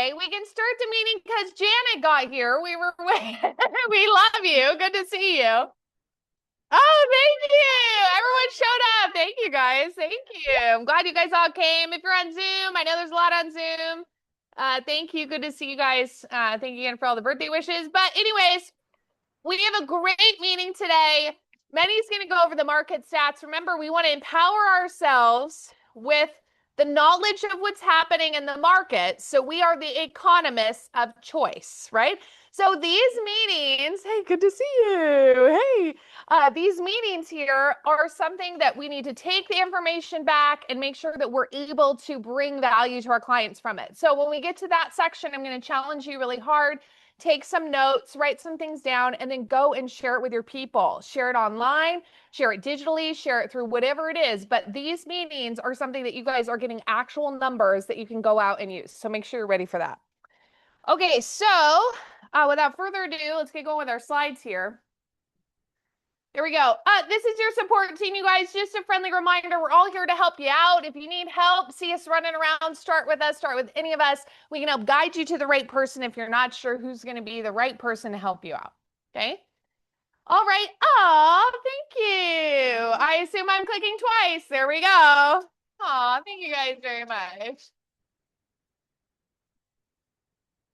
Okay, we can start the meeting because Janet got here. We were waiting. We love you. Good to see you. Oh, thank you. Everyone showed up. Thank you, guys. Thank you. I'm glad you guys all came. If you're on Zoom, I know there's a lot on Zoom. Thank you. Good to see you guys. Thank you again for all the birthday wishes. But anyways, we have a great meeting today. Manny's going to go over the market stats. Remember, we want to empower ourselves with the knowledge of what's happening in the market. So we are the economists of choice, right? So these meetings, hey, good to see you. Hey, these meetings here are something that we need to take the information back and make sure that we're able to bring value to our clients from it. So when we get to that section, I'm going to challenge you really hard. Take some notes, write some things down, and then go and share it with your people. Share it online, share it digitally, share it through whatever it is. But these meetings are something that you guys are getting actual numbers that you can go out and use. So make sure you're ready for that. Okay, so without further ado, let's get going with our slides here. There we go. This is your support team, you guys. Just a friendly reminder, we're all here to help you out. If you need help, see us running around, start with us, start with any of us. We can help guide you to the right person if you're not sure who's going to be the right person to help you out. Okay? All right. Oh, thank you. I assume I'm clicking twice. There we go. Oh, thank you guys very much.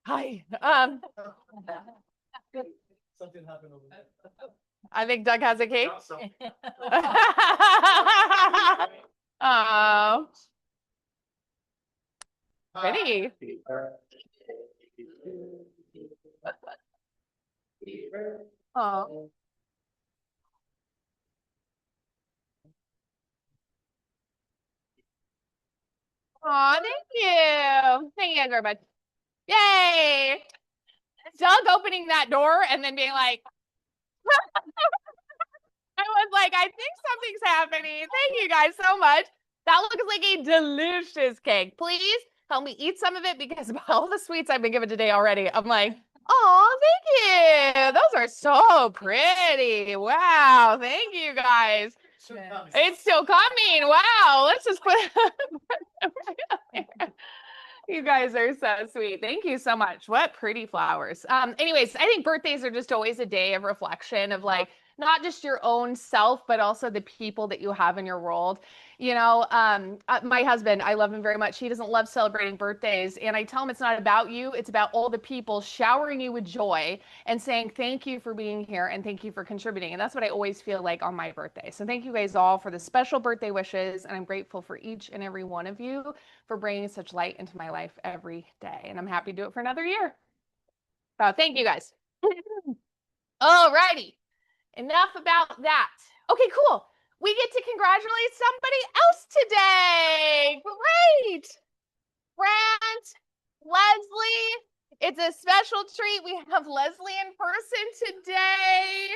Hi. Something happened over there. I think Doug has a cake. Oh, pretty. Oh. Oh, thank you. Thank you very much. Yay. Doug opening that door and then being like, I was like, I think something's happening. Thank you guys so much. That looks like a delicious cake. Please help me eat some of it because of all the sweets I've been given today already. I'm like, oh, thank you. Those are so pretty. Wow. Thank you guys. It's still coming. Wow. Let's just put You guys are so sweet. Thank you so much. What pretty flowers. Anyways, I think birthdays are just always a day of reflection of like not just your own self, but also the people that you have in your world. You know, my husband, I love him very much. He doesn't love celebrating birthdays. And I tell him it's not about you. It's about all the people showering you with joy and saying thank you for being here and thank you for contributing. And that's what I always feel like on my birthday. So thank you guys all for the special birthday wishes. And I'm grateful for each and every one of you for bringing such light into my life every day. And I'm happy to do it for another year. So thank you guys. All righty. Enough about that. Okay, cool. We get to congratulate somebody else today. Great. Grant, Leslie. It's a special treat. We have Leslie in person today.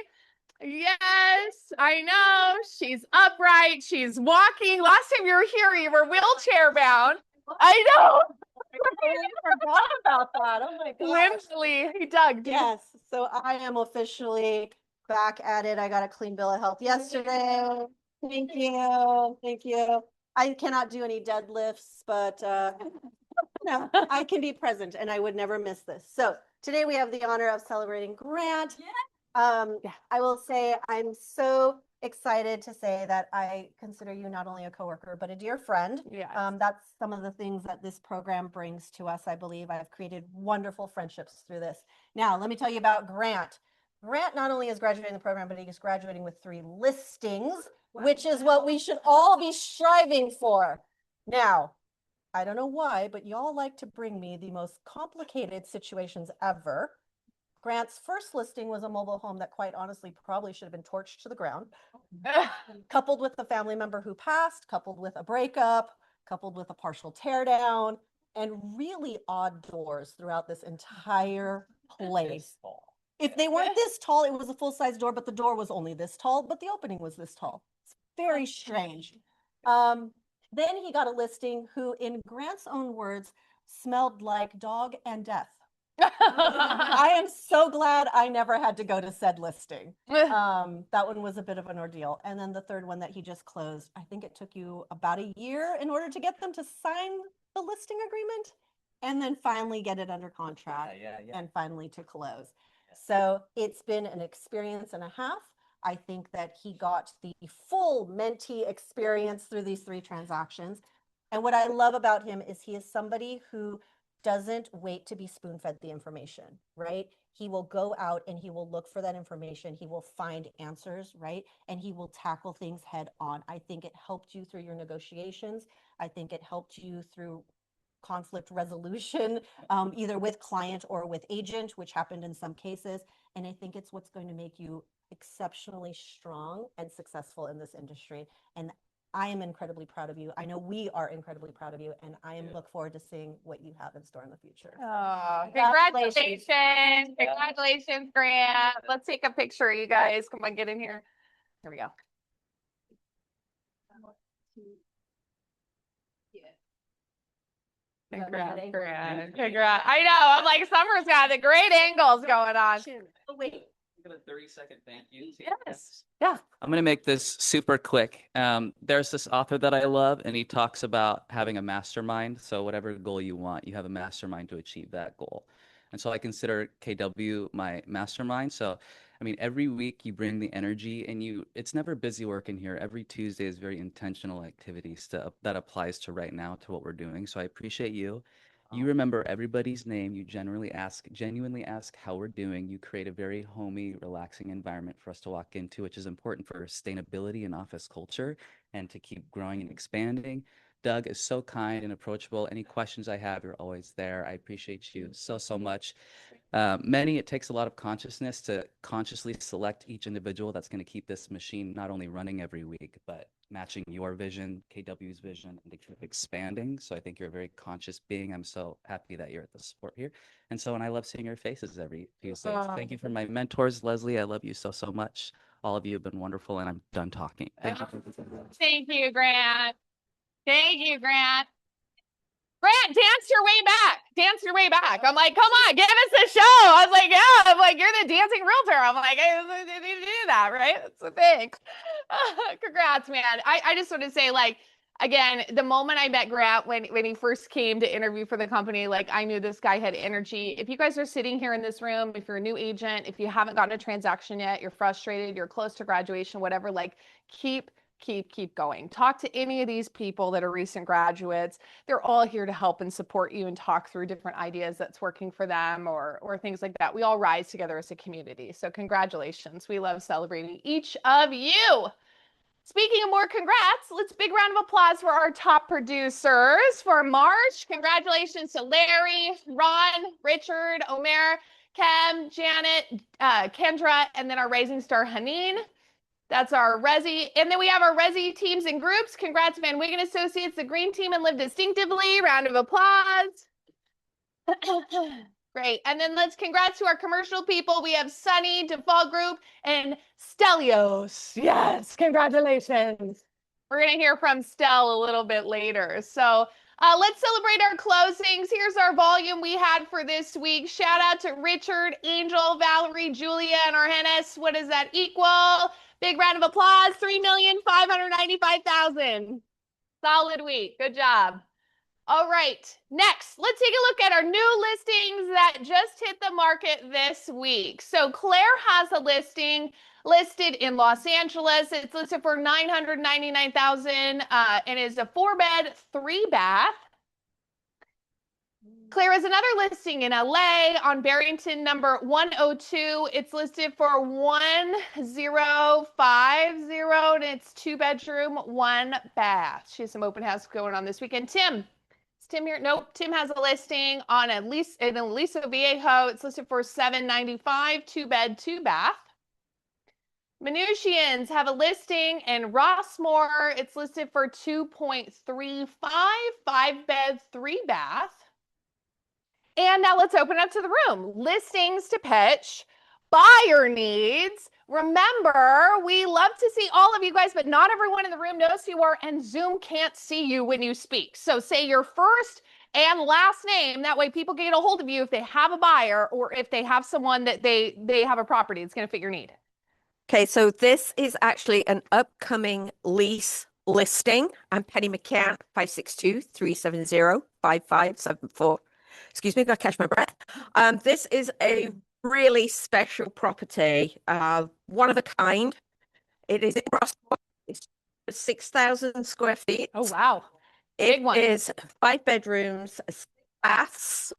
Yes, I know. She's upright. She's walking. Last time you were here, you were wheelchair bound. I know. I forgot about that. Oh my God. Lindsley, Doug. Yes. So I am officially back at it. I got a clean bill of health yesterday. Thank you. Thank you. I cannot do any deadlifts, but no, I can be present and I would never miss this. So today we have the honor of celebrating Grant. I will say I'm so excited to say that I consider you not only a coworker, but a dear friend. Yeah. That's some of the things that this program brings to us, I believe. I've created wonderful friendships through this. Now, let me tell you about Grant. Grant not only is graduating the program, but he is graduating with 3 listings, which is what we should all be striving for. Now, I don't know why, but y'all like to bring me the most complicated situations ever. Grant's first listing was a mobile home that quite honestly probably should have been torched to the ground, coupled with a family member who passed, coupled with a breakup, coupled with a partial teardown, and really odd doors throughout this entire place. If they weren't this tall, it was a full-size door, but the door was only this tall, but the opening was this tall. It's very strange. Then he got a listing who, in Grant's own words, smelled like dog and death. I am so glad I never had to go to said listing. That one was a bit of an ordeal. And then the third one that he just closed, I think it took you about a year in order to get them to sign the listing agreement. and then finally get it under contract Yeah. and finally to close. So it's been an experience and a half. I think that he got the full mentee experience through these 3 transactions. And what I love about him is he is somebody who doesn't wait to be spoon-fed the information, right? He will go out and he will look for that information. He will find answers, right? And he will tackle things head on. I think it helped you through your negotiations. I think it helped you through conflict resolution, either with client or with agent, which happened in some cases. And I think it's what's going to make you exceptionally strong and successful in this industry. And I am incredibly proud of you. I know we are incredibly proud of you, and I am look forward to seeing what you have in store in the future. Oh, congratulations. Congratulations, Grant. Let's take a picture, you guys. Come on, get in here. Here we go. Congrats, Grant. Congrats. I know. I'm like, Summer's got the great angles going on. Oh, wait. 30-second thank you. Yes. Yeah. I'm going to make this super quick. There's this author that I love, and he talks about having a mastermind. So whatever goal you want, you have a mastermind to achieve that goal. And so I consider KW my mastermind. So, I mean, every week you bring the energy, and it's never busy work in here. Every Tuesday is very intentional activities that applies to right now to what we're doing. So I appreciate you. You remember everybody's name. You genuinely ask how we're doing. You create a very homey, relaxing environment for us to walk into, which is important for sustainability and office culture and to keep growing and expanding. Doug is so kind and approachable. Any questions I have, you're always there. I appreciate you so much. It takes a lot of consciousness to consciously select each individual that's going to keep this machine not only running every week, but matching your vision, KW's vision, and to keep expanding. So I think you're a very conscious being. I'm so happy that you're at the support here. And I love seeing your faces every Tuesday. Thank you for my mentors, Leslie. I love you so much. All of you have been wonderful, and I'm done talking. Thank you. Thank you, Grant. Thank you, Grant. Grant, dance your way back. Dance your way back. I'm like, come on, give us a show. I was like, yeah. I'm like, you're the dancing realtor. I'm like, I need to do that, right? That's the thing. Congrats, man. I just want to say, like, again, the moment I met Grant when he first came to interview for the company, like, I knew this guy had energy. If you guys are sitting here in this room, if you're a new agent, if you haven't gotten a transaction yet, you're frustrated, you're close to graduation, whatever, like, keep going. Talk to any of these people that are recent graduates. They're all here to help and support you and talk through different ideas that's working for them or things like that. We all rise together as a community. So congratulations. We love celebrating each of you. Speaking of more congrats, let's big round of applause for our top producers for March. Congratulations to Larry, Ron, Richard, Omer, Kem, Janet, Kendra, and then our Rising Star Haneen. That's our Resi. And then we have our Resi teams and groups. Congrats, Van Wigan Associates, the green team, and Live Distinctively. Round of applause. Great. And then let's congrats to our commercial people. We have Sunny, Default Group, and Stelios. Yes, congratulations. We're going to hear from Stel a little bit later. So let's celebrate our closings. Here's our volume we had for this week. Shout out to Richard, Angel, Valerie, Julia, and Argenis. What does that equal? Big round of applause, 3,595,000. Solid week. Good job. All right, next, let's take a look at our new listings that just hit the market this week. So Claire has a listing listed in Los Angeles. It's listed for $999,000 and is a 4-bed, 3-bath. Claire has another listing in LA on Barrington number 102. It's listed for $1,050 and it's 2-bedroom, 1-bath. She has some open house going on this weekend. Tim, is Tim here? Nope. Tim has a listing on in Aliso Viejo. It's listed for $795, 2-bed, 2-bath. Minutians have a listing in Rossmore. It's listed for $2.35, 5-bed, 3-bath. And now let's open up to the room. Listings to pitch, buyer needs. Remember, we love to see all of you guys, but not everyone in the room knows who you are, and Zoom can't see you when you speak. So say your first and last name. That way people get a hold of you if they have a buyer or if they have someone that they have a property that's going to fit your need. Okay, so this is actually an upcoming lease listing. I'm Penny McCann, 562-370-5574. Excuse me, gotta catch my breath. This is a really special property, one of a kind. It is in Rossmore. It's 6,000 square feet. Oh, wow. It Big one. is 5 bedrooms, 6 baths,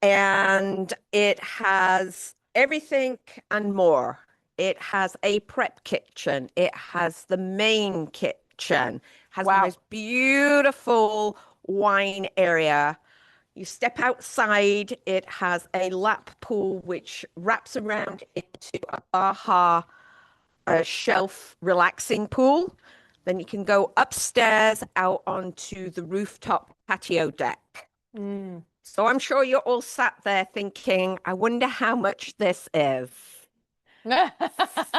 and it has everything and more. It has a prep kitchen. It has the main kitchen. Has the Wow. most beautiful wine area. You step outside, it has a lap pool which wraps around into a Baja shelf relaxing pool. Then you can go upstairs out onto the rooftop patio deck. Mm. So I'm sure you're all sat there thinking, I wonder how much this is.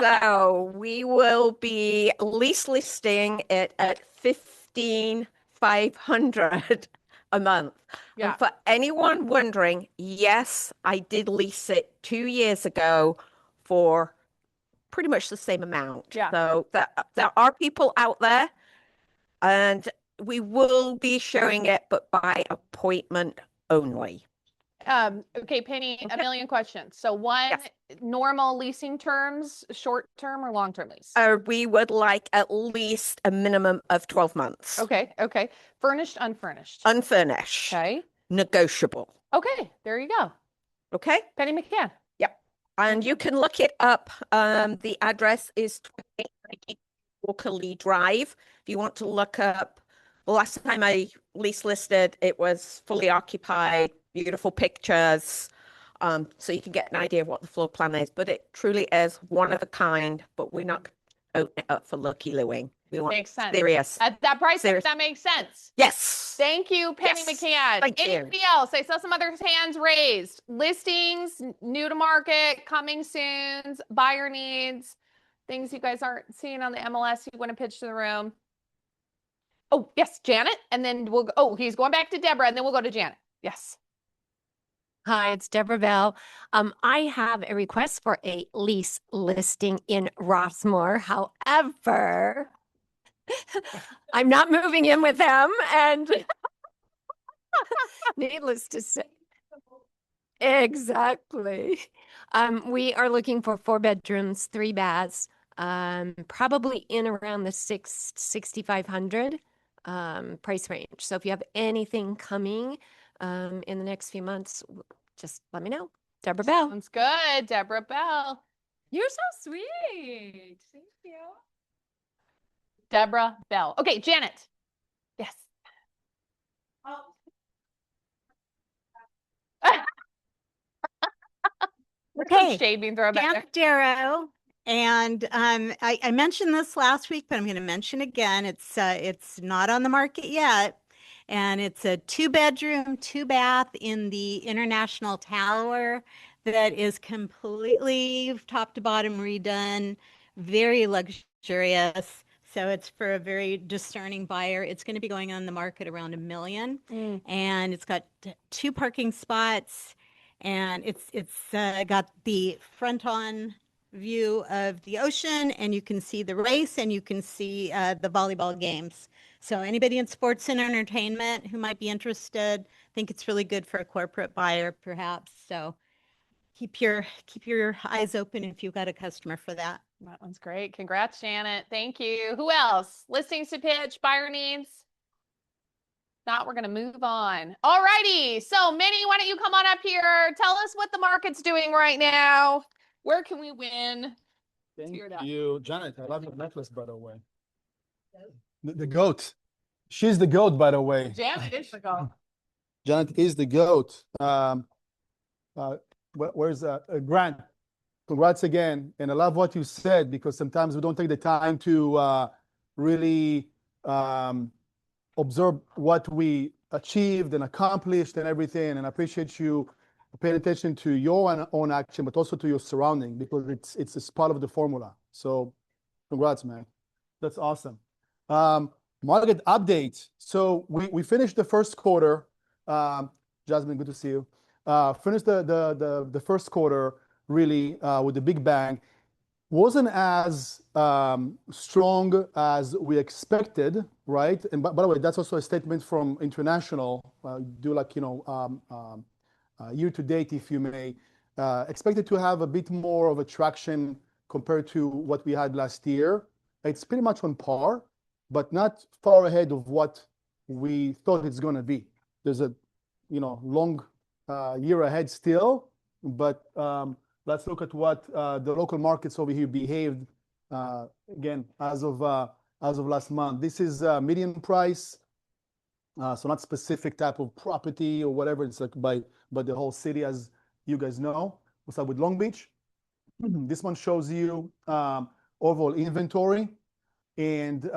So we will be lease listing it at 15,500 a month. Yeah. And for anyone wondering, yes, I did lease it 2 years ago for pretty much the same amount. Yeah. So there are people out there, and we will be showing it, but by appointment only. Okay, Penny, a Okay. million questions. So one, Yes. normal leasing terms, short term or long term lease? We would like at least a minimum of 12 months. Okay, okay. Furnished, unfurnished. Unfurnished. Okay. Negotiable. Okay, there you go. Okay. Penny McCann. Yep. And you can look it up. The address is 2890 Walker Lee Drive. If you want to look up, the last time I lease listed, it was fully occupied, beautiful pictures. So you can get an idea of what the floor plan is. But it truly is one of a kind, but we're not open it up for lucky-looing. We want Makes sense. serious. At that price, Serious. that makes sense. Yes. Thank you, Penny Yes, McCann. thank you. Anybody else? I saw some other hands raised. Listings, new to market, coming soon, buyer needs, things you guys aren't seeing on the MLS you want to pitch to the room. Oh, yes, Janet. And then we'll go. Oh, he's going back to Deborah, and then we'll go to Janet. Yes. Hi, it's Deborah Bell. I have a request for a lease listing in Rossmore. However, I'm not moving in with them, and needless to say, exactly. We are looking for 4 bedrooms, 3 baths, probably in around the 6,500 price range. So if you have anything coming in the next few months, just let me know. Deborah Bell. Sounds good. Deborah Bell. You're so sweet. Thank you. Deborah Bell. Okay, Janet. Yes. Okay. Shade being thrown back there. Janet Darrow. And I mentioned this last week, but I'm going to mention again. It's not on the market yet. And it's a 2-bedroom, 2-bath in the International Tower that is completely top to bottom redone, very luxurious. So it's for a very discerning buyer. It's going to be going on the market around $1 million. And it's got 2 parking spots, and it's got the front on view of the ocean, and you can see the race, and you can see the volleyball games. So anybody in sports and entertainment who might be interested, I think it's really good for a corporate buyer, perhaps. So keep your eyes open if you've got a customer for that. That one's great. Congrats, Janet. Thank you. Who else? Listings to pitch, buyer needs? Not, we're going to move on. All righty. So, Minnie, why don't you come on up here? Tell us what the market's doing right now. Where can we win? Thank Teared up. you, Janet. I love your necklace, by the way. The goat. She's the goat, by the way. Janet is the goal. Janet is the goat. Where's Grant? Congrats again. And I love what you said, because sometimes we don't take the time to really observe what we achieved and accomplished and everything. And I appreciate you paying attention to your own action, but also to your surrounding, because it's part of the formula. So congrats, man. That's awesome. Market update. So we finished the first quarter. Jasmine, good to see you. Finished the first quarter really with a big bang. wasn't as strong as we expected, right? And by the way, that's also a statement from international. Do like, you know, year to date, if you may, expected to have a bit more of a traction compared to what we had last year. It's pretty much on par, but not far ahead of what we thought it's going to be. There's a, you know, long year ahead still, but let's look at what the local markets over here behaved again as of last month. This is median price, so not specific type of property or whatever. It's like by the whole city, as you guys know. We'll start with Long Beach. This one shows you overall inventory, and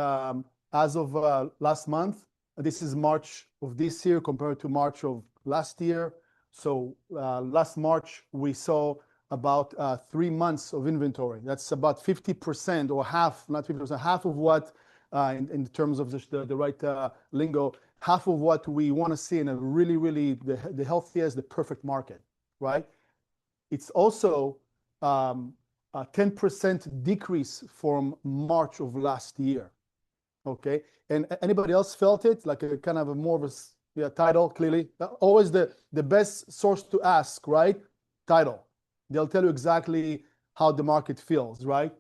as of last month, this is March of this year compared to March of last year. So last March we saw about 3 months of inventory. That's about 50% or half, not 50%, half of what, in terms of the right lingo, half of what we want to see in a really, really the healthiest, the perfect market, right? It's also a 10% decrease from March of last year, okay? And anybody else felt it? Like a kind of a more of a title, clearly. Always the best source to ask, right? Title. They'll tell you exactly how the market feels, right?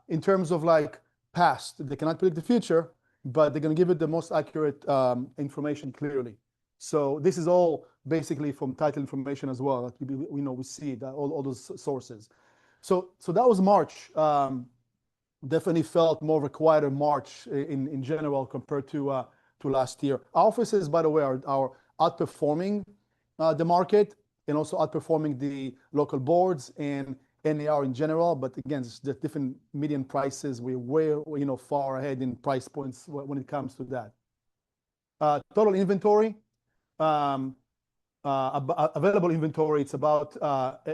In terms of like past, they cannot predict the future, but they're going to give it the most accurate information clearly. So this is all basically from title information as well. That we know, we see that all those sources. So that was March. Definitely felt more of a quieter March in general compared to last year. Our offices, by the way, are outperforming the market and also outperforming the local boards and NAR in general. But again, the different median prices, we're way, you know, far ahead in price points when it comes to that. Total inventory, available inventory, it's about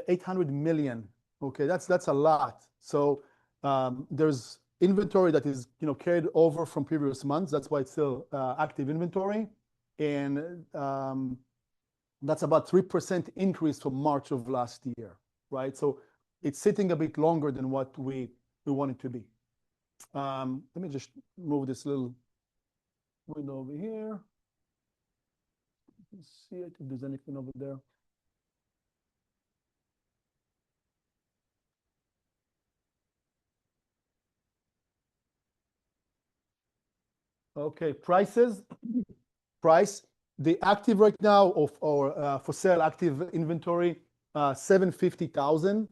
800 million. Okay, that's a lot. So there's inventory that is, you know, carried over from previous months. That's why it's still active inventory, and that's about 3% increase from March of last year, right? So it's sitting a bit longer than what we want it to be. Let me just move this little window over here. Let's see it, if there's anything over there. Okay, prices. Price. The active right now of our for sale active inventory, 750,000,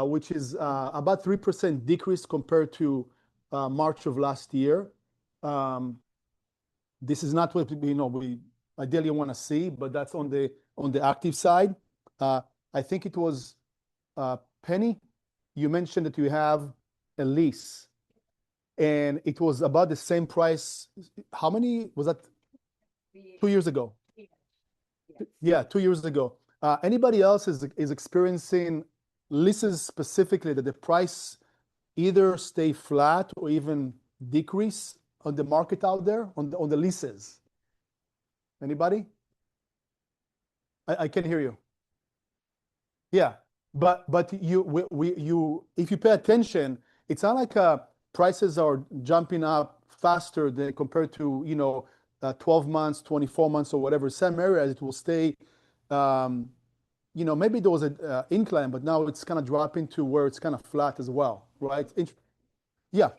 which is about 3% decrease compared to March of last year. This is not what we ideally want to see, but that's on the active side. I think it was Penny. You mentioned that you have a lease, and it was about the same price. How many was that? 2 years ago. Yeah, 2 years ago. Anybody else is experiencing leases specifically that the price either stay flat or even decrease on the market out there on the leases? Anybody? I can hear you. Yeah, but you if you pay attention, it's not like prices are jumping up faster than compared to 12 months, 24 months, or whatever. Some areas it will stay. Maybe there was an incline, but now it's kind of dropping to where it's kind of flat as well, right? Yeah.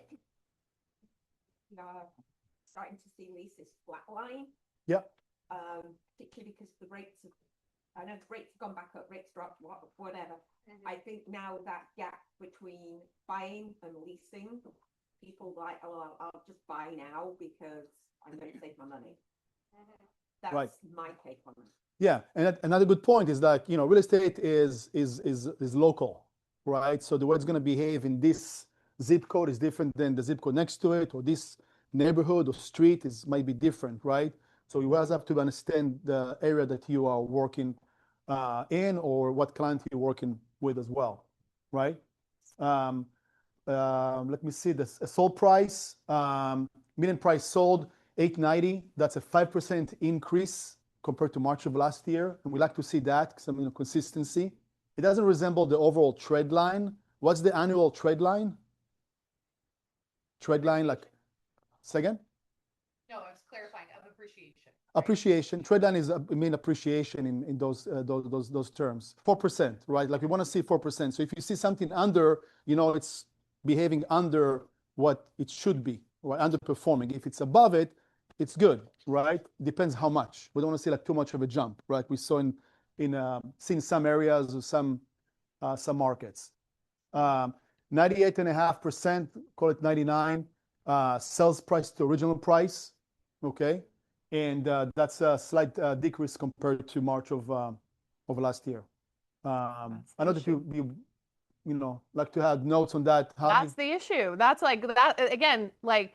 Starting to see leases flatline. Yeah. Particularly because the rates have, I know the rates have gone back up, rates dropped, whatever. I think now that gap between buying and leasing, people like, oh, I'll just buy now because I'm going to save my money. That's right. My take on it. Yeah, and another good point is that real estate is local, right? So the way it's going to behave in this zip code is different than the zip code next to it, or this neighborhood or street might be different, right? So you always have to understand the area that you are working in, or what client you're working with as well, right? Let me see this. A sold price, median price sold 890. That's a 5% increase compared to March of last year, and we like to see that some consistency. It doesn't resemble the overall trend line, What's the annual trade line? Trade line, like, second? No, I was clarifying of appreciation. Appreciation. Trade line is, appreciation in those terms. 4%, right? Like we want to see 4%. So if you see something under, it's behaving under what it should be, right? Underperforming. If it's above it, it's good, right? Depends how much. We don't want to see like too much of a jump, right? We saw seen some areas or some markets. 98.5%, call it 99, sales price to original price, okay? And that's a slight decrease compared to March of last year. I know that you like to have notes on that. That's the issue. That's like that again, like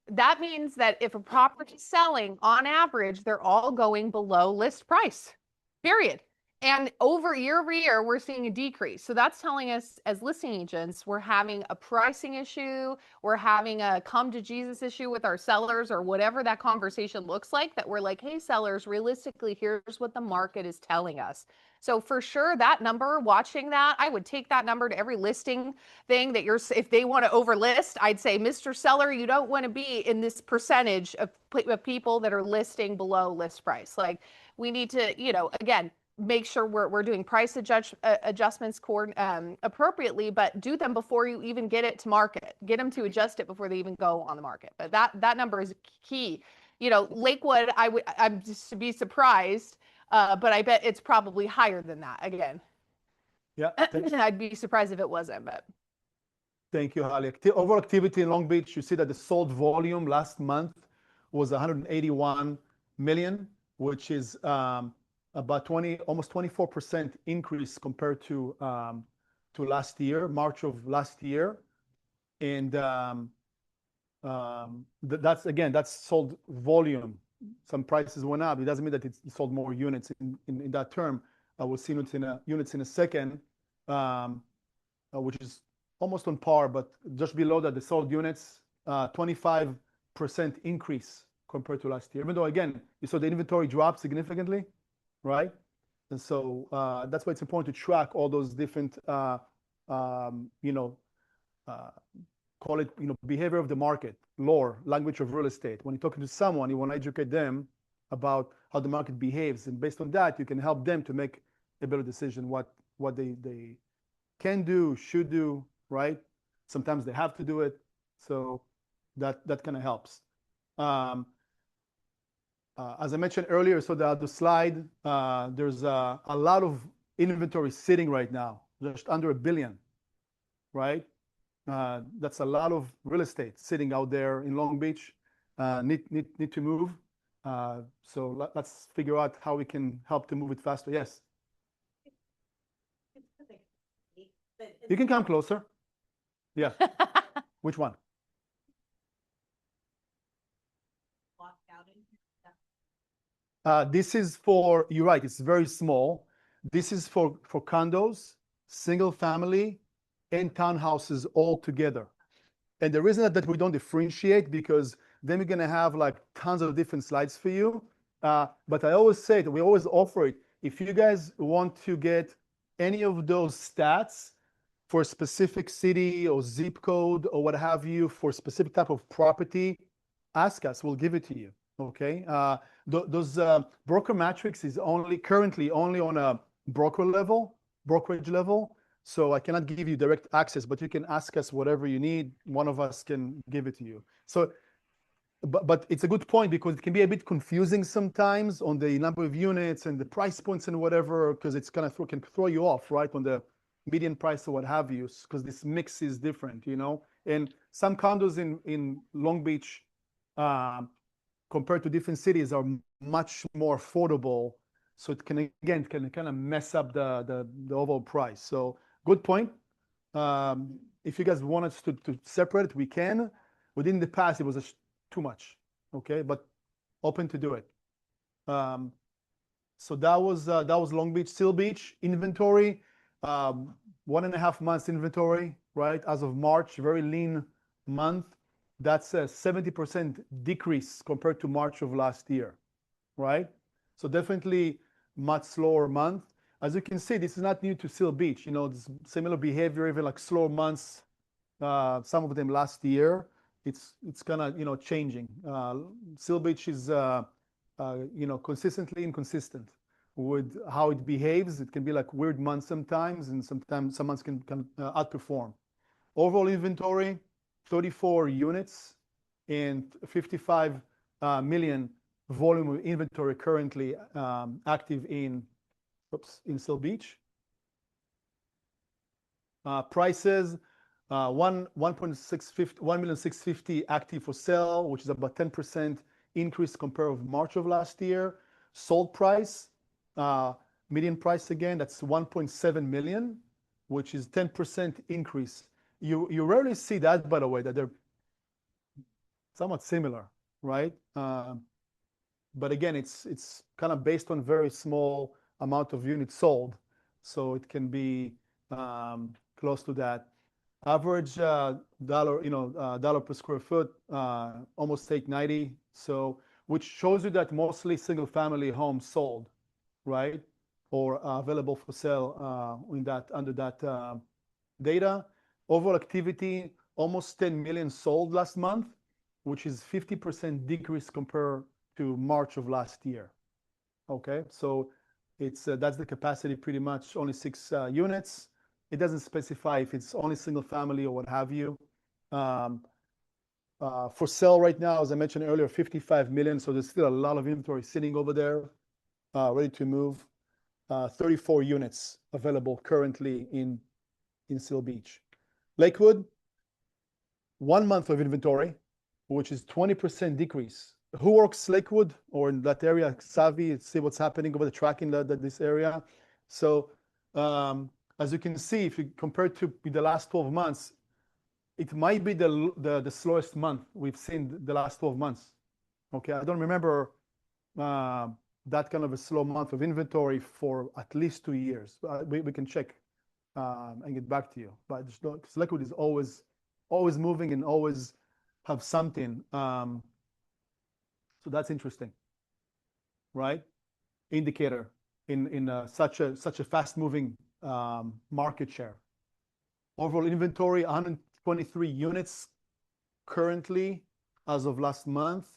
that means that if a property is selling on average, they're all going below list price, period. And year over year, we're seeing a decrease. So that's telling us as listing agents, we're having a pricing issue. We're having a come to Jesus issue with our sellers or whatever that conversation looks like, that we're like, hey, sellers, realistically, here's what the market is telling us. So for sure, that number, watching that, I would take that number to every listing thing that if they want to overlist, I'd say, Mr. Seller, you don't want to be in this percentage of people that are listing below list price. Like we need to, again, make sure we're doing price adjustments appropriately, but do them before you even get it to market. Get them to adjust it before they even go on the market. But that number is key. Lakewood, I'm just to be surprised, but I bet it's probably higher than that again. Yeah, I'd be surprised if it wasn't, but. Thank you, Halley. Overall activity in Long Beach, you see that the sold volume last month was 181 million, which is about almost 24% increase compared to last year, March of last year. And that's sold volume. Some prices went up. It doesn't mean that it sold more units in that term. We'll see units in a second, which is almost on par, but just below that, the sold units, 25% increase compared to last year. Even though, again, you saw the inventory drop significantly, right? And so that's why it's important to track all those different, call it, behavior of the market, lore, language of real estate. When you're talking to someone, you want to educate them about how the market behaves. And based on that, you can help them to make a better decision what they can do, should do, right? Sometimes they have to do it. So that kind of helps. As I mentioned earlier, so the slide, there's a lot of inventory sitting right now, just under $1 billion, right? That's a lot of real estate sitting out there in Long Beach. Need to move. So let's figure out how we can help to move it faster. Yes. You can come closer. Yeah. Which one? This is for, you're right, it's very small. This is for condos, single family, and townhouses all together. And the reason that we don't differentiate, because then we're gonna have like tons of different slides for you. But I always say that we always offer it. If you guys want to get any of those stats for a specific city or zip code or what have you, for a specific type of property, ask us, we'll give it to you, okay? Those broker metrics is currently only on a brokerage level. So I cannot give you direct access, but you can ask us whatever you need. One of us can give it to you. So, but it's a good point, because it can be a bit confusing sometimes on the number of units and the price points and whatever, because it's kind of can throw you off, right, on the median price or what have you, because this mix is different, And some condos in Long Beach, compared to different cities, are much more affordable. So it can kind of mess up the overall price. So good point. If you guys want us to separate it, we can. Within the past, it was too much, okay? But open to do it. So that was Long Beach. Seal Beach inventory, 1.5 months inventory, right? As of March, very lean month. That's a 70% decrease compared to March of last year, right? So definitely much slower month. as you can see, this is not new to Seal Beach. You know, this similar behavior, even like slow months, some of them last year. It's kind of, you know, changing. Seal Beach is, you know, consistently inconsistent with how it behaves. It can be like weird months sometimes, and sometimes some months can outperform. Overall inventory, 34 units and 55 million volume of inventory currently active in Seal Beach. Prices, 1,650,000 active for sale, which is about 10% increase compared with March of last year. Sold price, median price again, that's 1.7 million, which is 10% increase. You rarely see that, by the way, that they're somewhat similar, right? But again, it's kind of based on very small amount of units sold, so it can be close to that. Average dollar, you know, dollar per square foot, almost $890. So, which shows you that mostly single-family homes sold, right, or available for sale in that under that data. Overall activity, almost 10 million sold last month, which is 50% decrease compared to March of last year. Okay, so it's that's the capacity, pretty much only 6 units. It doesn't specify if it's only single family or what have you. For sale right now, as I mentioned earlier, 55 million. So there's still a lot of inventory sitting over there, ready to move. 34 units available currently in Seal Beach. Lakewood, 1 month of inventory, which is 20% decrease. Who works Lakewood or in that area, savvy, see what's happening over the tracking this area. So as you can see, if you compare to the last 12 months, it might be the slowest month we've seen the last 12 months. Okay, I don't remember that kind of a slow month of inventory for at least 2 years. We can check and get back to you. But because Lakewood is always moving and always have something. So that's interesting, right? Indicator in such a fast-moving market share. Overall inventory, 123 units currently as of last month,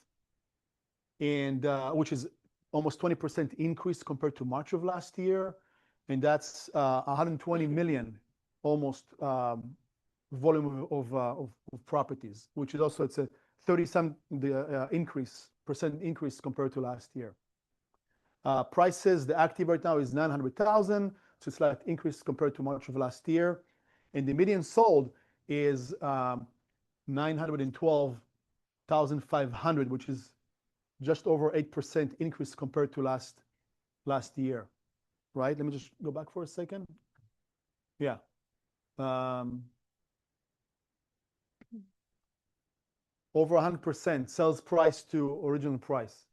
and which is almost 20% increase compared to March of last year, and that's 120 million almost volume of properties, which is also, it's a 30% increase compared to last year. Prices, the active right now is 900,000, so it's like increase compared to March of last year, and the median sold is 912,500, which is just over 8% increase compared to last year, right? Let me just go back for a second. Yeah. Over 100% sales price to original price.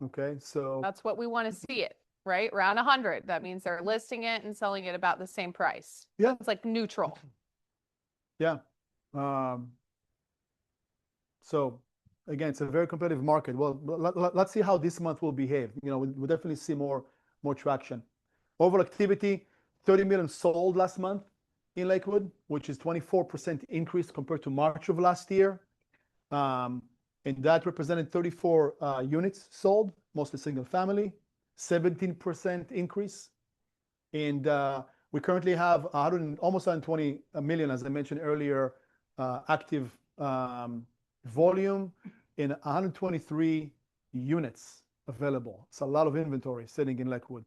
Okay, so That's what we want to see it, right? Around 100. That means they're listing it and selling it about the same price. Yeah. It's like neutral. yeah. So again, it's a very competitive market. Well, let's see how this month will behave. You know, we'll definitely see more traction. Overall activity, 30 million sold last month in Lakewood, which is 24% increase compared to March of last year. And that represented 34 units sold, mostly single family, 17% increase. And we currently have almost 120 million, as I mentioned earlier, active volume in 123 units available. It's a lot of inventory sitting in Lakewood,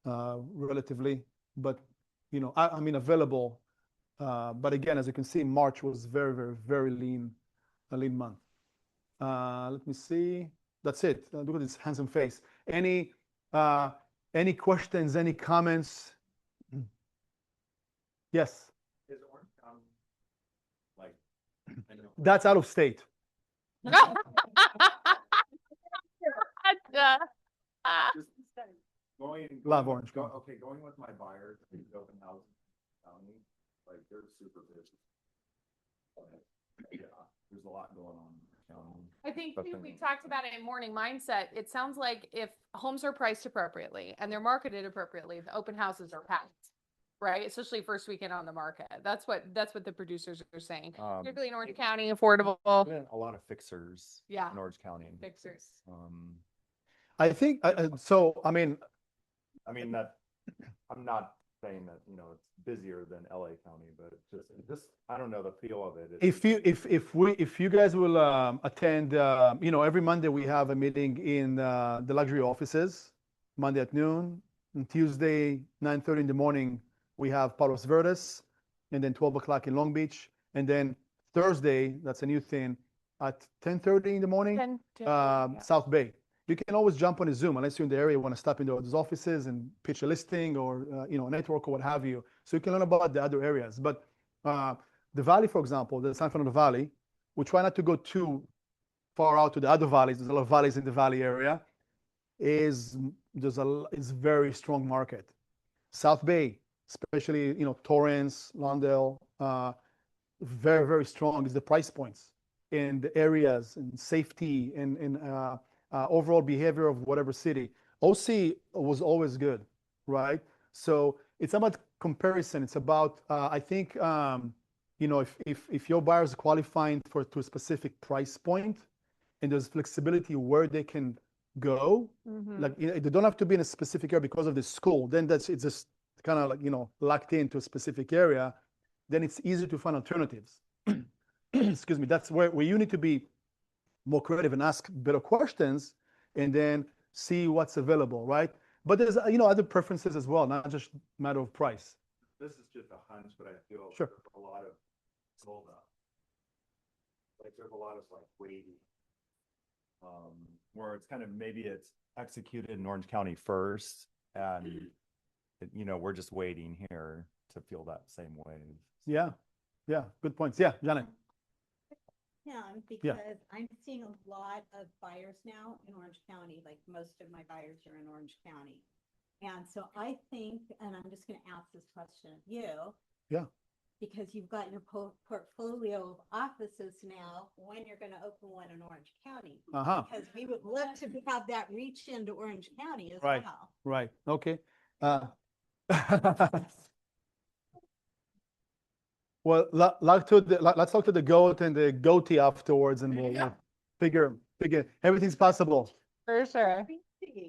relatively, but you know, I mean available. But again, as you can see, March was very lean, a lean month. Let me see. That's it. Look at his handsome face. Any questions? Any comments? Yes. Is Orange County like? That's out of state. Love Orange County. Okay, going with my buyers in open house county, like they're super busy. Yeah, there's a lot going on. County. I think But too, then- we talked about it in morning mindset. It sounds like if homes are priced appropriately and they're marketed appropriately, the open houses are packed, right? Especially first weekend on the market. That's what the producers are saying. Particularly in Orange County, affordable. Been a lot of fixers Yeah. in Orange County. Fixers. I think, so, I mean, I mean that I'm not saying that, you know, it's busier than LA County, but just I don't know the feel of it. if you guys will attend, you know, every Monday we have a meeting in the luxury offices, Monday at noon, and Tuesday 9:30 in the morning we have Palos Verdes, and then 12 o'clock in Long Beach, and then Thursday, that's a new thing, at 10:30 in the morning, 10, South Bay. You can always jump on a Zoom unless you're in the area, you want to stop in those offices and pitch a listing or you know, a network or what have you. So you can learn about the other areas. But the Valley, for example, the San Fernando Valley, we try not to go too far out to the other valleys. There's a lot of valleys in the Valley area. It's very strong market. South Bay, especially, you know, Torrance, Lawndale, very, very strong is the price points and the areas and safety and overall behavior of whatever city. OC was always good, right? So it's about comparison. It's about, I think, you know, if your buyers are qualifying to a specific price point and there's flexibility where they can go, like, you know, they don't have to be in a specific area because of the school, then it's just kind of like, you know, locked into a specific area, then it's easy to find alternatives. Excuse me. That's where you need to be more creative and ask better questions and then see what's available, right? But there's, you know, other preferences as well, not just matter of price. This is just a hunch, but I feel Sure. a lot of sold up. Like there's a lot of like waiting. Where it's kind of maybe it's executed in Orange County first, and you know, we're just waiting here to feel that same wave. Yeah. Yeah. Good points. Yeah, Janet. Yeah, because I'm seeing a lot of buyers now in Orange County, like most of my buyers are in Orange County. And so I think, and I'm just gonna ask this question of you. Yeah. Because you've got your portfolio of offices now, when you're gonna open one in Orange County. Uh-huh. Because we would love to have that reach into Orange County as Right. well. Right. Okay. Well, let's talk to the goat and the goatee afterwards, and we'll figure everything's possible. For sure.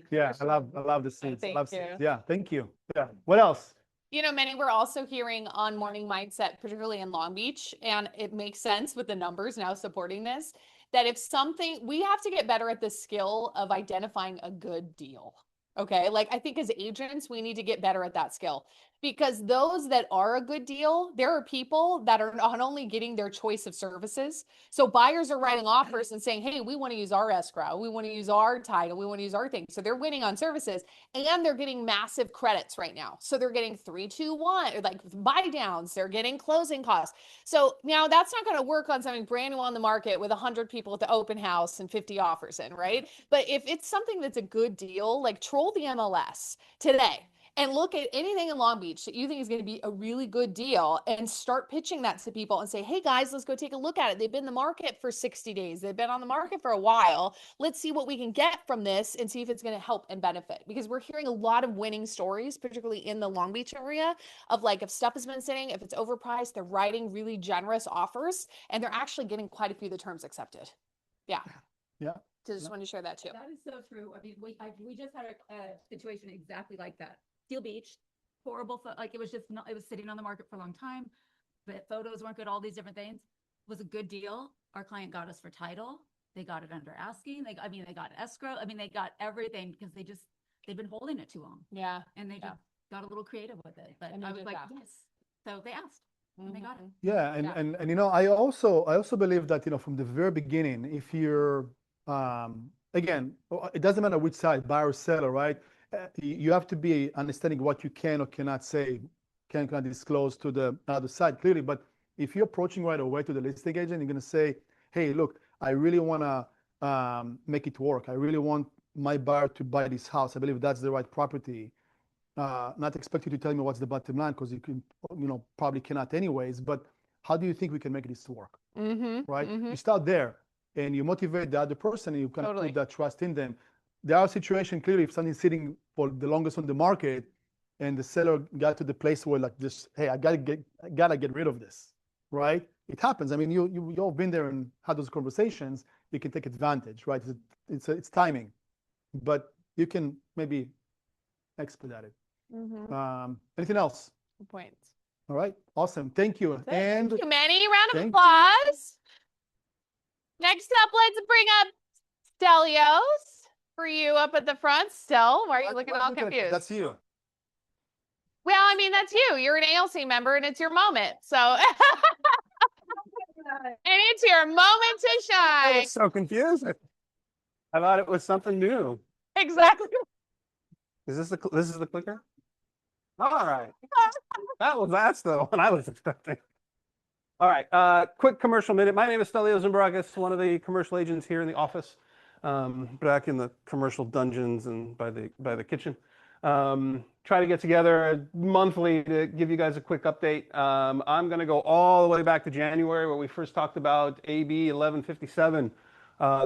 Yeah, I love the seeds. Thank Love you. seeds. Yeah, thank you. Yeah. What else? You know, Manny, we're also hearing on morning mindset, particularly in Long Beach, and it makes sense with the numbers now supporting this, that if something, we have to get better at the skill of identifying a good deal. Okay. Like I think as agents, we need to get better at that skill, because those that are a good deal, there are people that are not only getting their choice of services. So buyers are writing offers and saying, hey, we want to use our escrow. We want to use our title. We want to use our thing. So they're winning on services and they're getting massive credits right now. So they're getting 3, 2, 1, like buy downs. They're getting closing costs. So now that's not going to work on something brand new on the market with 100 people at the open house and 50 offers in, right? But if it's something that's a good deal, like troll the MLS today and look at anything in Long Beach that you think is going to be a really good deal and start pitching that to people and say, hey guys, let's go take a look at it. They've been in the market for 60 days. They've been on the market for a while. Let's see what we can get from this and see if it's going to help and benefit, because we're hearing a lot of winning stories, particularly in the Long Beach area, of like if stuff has been sitting, if it's overpriced, they're writing really generous offers and they're actually getting quite a few of the terms accepted. Yeah. Yeah. So just wanted to share that too. That is so true. I mean, we just had a situation exactly like that. Steel Beach, horrible, like it was just not, it was sitting on the market for a long time, but photos weren't good, all these different things. It was a good deal. Our client got us for title. They got it under asking. They got escrow. I mean, they got everything because they've been holding it too long. Yeah. And they just got a little creative with it. But And they I was did like, that. yes. So they asked and they got it. Yeah, Yeah. and you know, I also believe that, you know, from the very beginning, if you're again, it doesn't matter which side, buyer or seller, right? You have to be understanding what you can or cannot say, cannot disclose to the other side clearly. But if you're approaching right away to the listing agent, you're going to say, hey, look, I really want to make it work. I really want my buyer to buy this house. I believe that's the right property. Not expect you to tell me what's the bottom line, because you can, you know, probably cannot anyways. But how do you think we can make this work? Right? You start there. and you motivate the other person, and you kind of Totally. put that trust in them. There are situations, clearly, if something's sitting for the longest on the market, and the seller got to the place where like this, hey, I gotta get rid of this, right? It happens. I mean, you all been there and had those conversations. You can take advantage, right? It's timing, but you can maybe expedite it. Anything else? Good points. All right, awesome. Thank you. And Thank you, Manny. Round of thank- applause. Next up, let's bring up Stelios for you up at the front. Stel, why are you looking all confused? That's you. Well, I mean, that's you. You're an ALC member and it's your moment. So, and it's your moment to I shine. was so confused. I thought it was something new. Exactly. Is this this is the clicker? All right. That's the one I was expecting. All right. Quick commercial minute. My name is Stelios Zimbarakis, one of the commercial agents here in the office, back in the commercial dungeons and by the kitchen. Try to get together monthly to give you guys a quick update. I'm going to go all the way back to January where we first talked about AB 1157.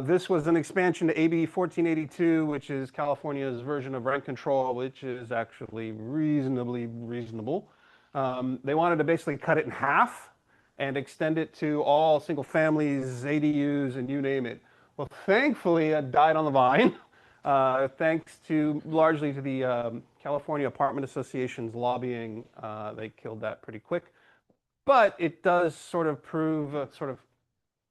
This was an expansion to AB 1482, which is California's version of rent control, which is actually reasonably reasonable. They wanted to basically cut it in half and extend it to all single families, ADUs, and you name it. Well, thankfully, it died on the vine. Thanks largely to the California Apartment Association's lobbying, they killed that pretty quick. But it does sort of prove a sort of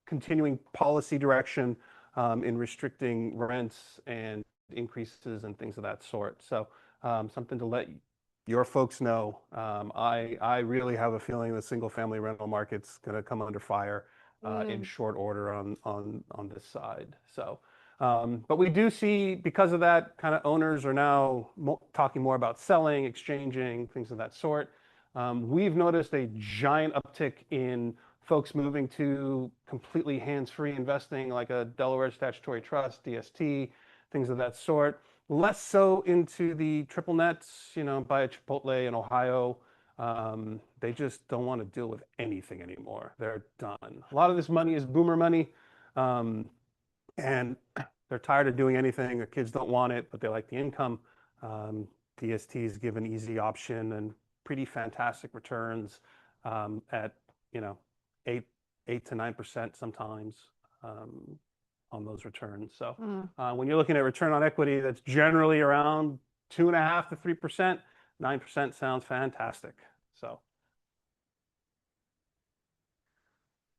continuing policy direction in restricting rents and increases and things of that sort. So something to let your folks know. I really have a feeling the single-family rental market's going to come under fire in short order on this side. So. But we do see, because of that, kind of owners are now talking more about selling, exchanging, things of that sort. We've noticed a giant uptick in folks moving to completely hands-free investing, like a Delaware Statutory Trust, DST, things of that sort. Less so into the triple nets, by a Chipotle in Ohio. They just don't want to deal with anything anymore. They're done. A lot of this money is boomer money. And they're tired of doing anything. Their kids don't want it, but they like the income. DSTs give an easy option and pretty fantastic returns at 8 to 9% sometimes on those returns. So when you're looking at return on equity, that's generally around 2.5 to 3%. 9% sounds fantastic. So.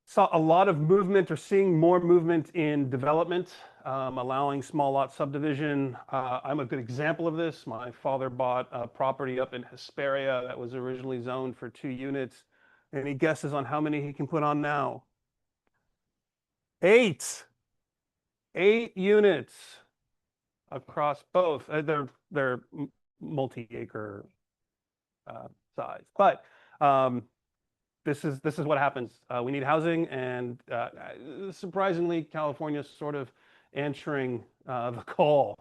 Saw a lot of movement, or seeing more movement in development, allowing small lot subdivision. I'm a good example of this. My father bought a property up in Hesperia that was originally zoned for 2 units. Any guesses on how many he can put on now? 8. 8 units across both. They're multi-acre size, but this is what happens. We need housing, and surprisingly, California's sort of answering the call.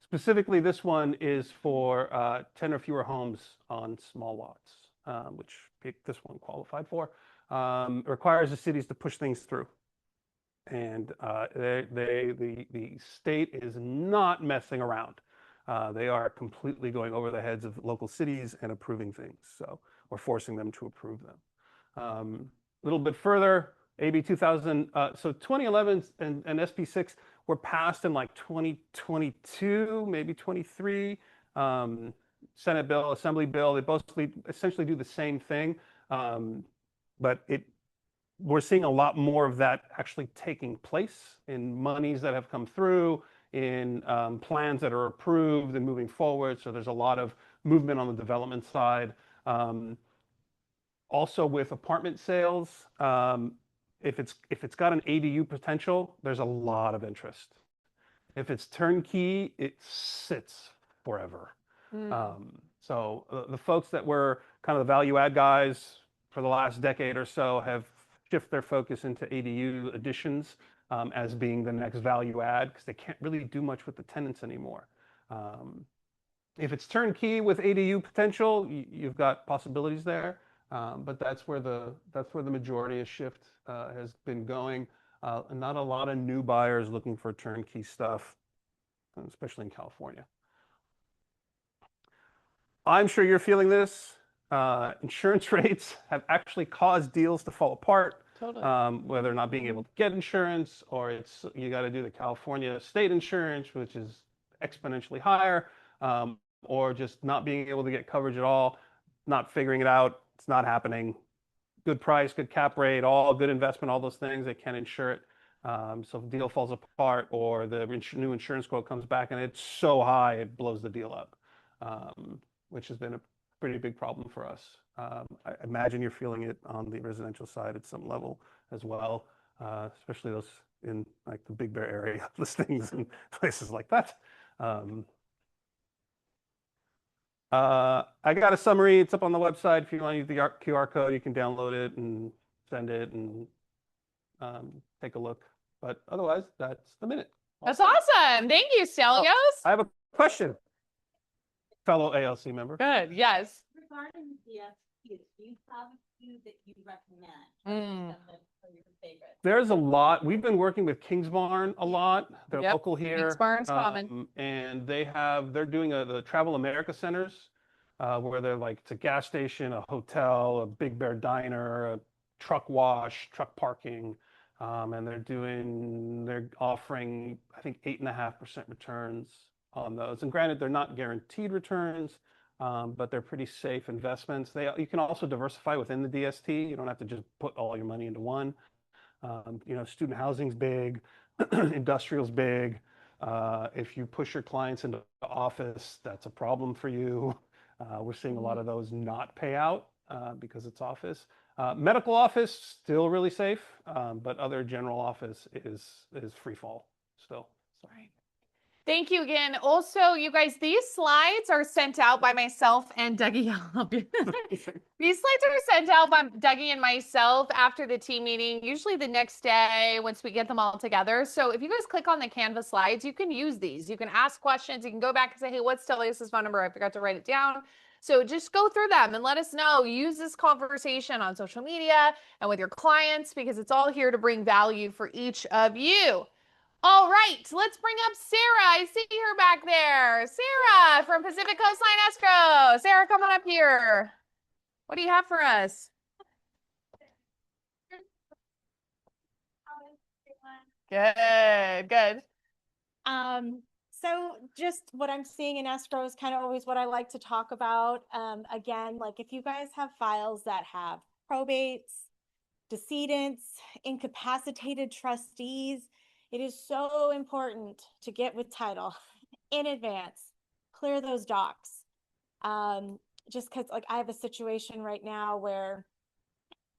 Specifically, this one is for 10 or fewer homes on small lots, which this one qualified for. Requires the cities to push things through, and the state is not messing around. They are completely going over the heads of local cities and approving things. So. Or forcing them to approve them. A little bit further, AB 2000, so 2011 and SB 6 were passed in like 2022, maybe 23. Senate bill, Assembly bill, they both essentially do the same thing, but we're seeing a lot more of that actually taking place in monies that have come through, in plans that are approved and moving forward. So there's a lot of movement on the development side. Also with apartment sales, if it's got an ADU potential, there's a lot of interest. If it's turnkey, it sits forever. So the folks that were kind of the value add guys for the last decade or so have shifted their focus into ADU additions as being the next value add, because they can't really do much with the tenants anymore. If it's turnkey with ADU potential, you've got possibilities there, but that's where the majority of shift has been going. and not a lot of new buyers looking for turnkey stuff, especially in California. I'm sure you're feeling this. Insurance rates have actually caused deals to fall apart. Totally. Whether not being able to get insurance, or it's you got to do the California state insurance, which is exponentially higher, or just not being able to get coverage at all, not figuring it out. It's not happening. Good price, good cap rate, all good investment, all those things, they can insure it. So if the deal falls apart or the new insurance quote comes back and it's so high, it blows the deal up, which has been a pretty big problem for us. I imagine you're feeling it on the residential side at some level as well, especially those in like the Big Bear area listings and places like that. I got a summary. It's up on the website. If you want to use the QR code, you can download it and send it and take a look. But otherwise, that's the minute. That's awesome. Thank you, Stelios. I have a question, fellow ALC member. Good. Yes. Regarding the DSPs, do you have a few that you recommend? Mm. Some that are your favorites? There's a lot. We've been working with Kingsbarn a lot. They're Yep. local here. Kingsbarn's common. And they're doing the Travel America centers, where they're like, it's a gas station, a hotel, a Big Bear diner, a truck wash, truck parking. And they're offering, I think, 8.5% returns on those. And granted, they're not guaranteed returns, but they're pretty safe investments. You can also diversify within the DST. You don't have to just put all your money into one. Student housing's big, industrial's big. If you push your clients into the office, that's a problem for you. We're seeing a lot of those not pay out because it's office. Medical office, still really safe, but other general office is free fall still. Right. Thank you again. Also, you guys, these slides are sent out by myself and Dougie. These slides are sent out by Dougie and myself after the team meeting, usually the next day once we get them all together. So if you guys click on the Canvas slides, you can use these. You can ask questions. You can go back and say, hey, what's Stelios' phone number? I forgot to write it down. So just go through them and let us know. Use this conversation on social media and with your clients, because it's all here to bring value for each of you. All right, let's bring up Sarah. I see her back there. Sarah from Pacific Coastline Escrow. Sarah, come on up here. What do you have for us? Good, good. So just what I'm seeing in escrow is kind of always what I like to talk about. Again, like if you guys have files that have probates, decedents, incapacitated trustees, it is so important to get with title in advance, clear those docs. Just because like I have a situation right now where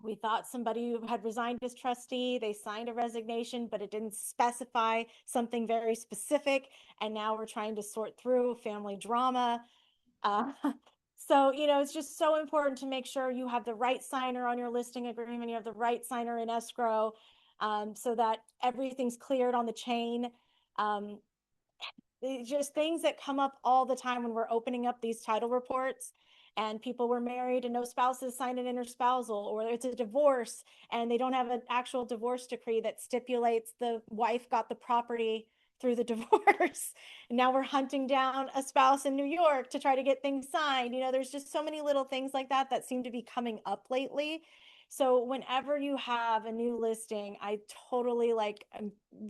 we thought somebody had resigned as trustee, they signed a resignation, but it didn't specify something very specific. And now we're trying to sort through family drama. So, it's just so important to make sure you have the right signer on your listing agreement, you have the right signer in escrow, so that everything's cleared on the chain. Just things that come up all the time when we're opening up these title reports and people were married and no spouses signed an interspousal, or it's a divorce and they don't have an actual divorce decree that stipulates the wife got the property through the divorce. And now we're hunting down a spouse in New York to try to get things signed. There's just so many little things like that that seem to be coming up lately. So whenever you have a new listing, I totally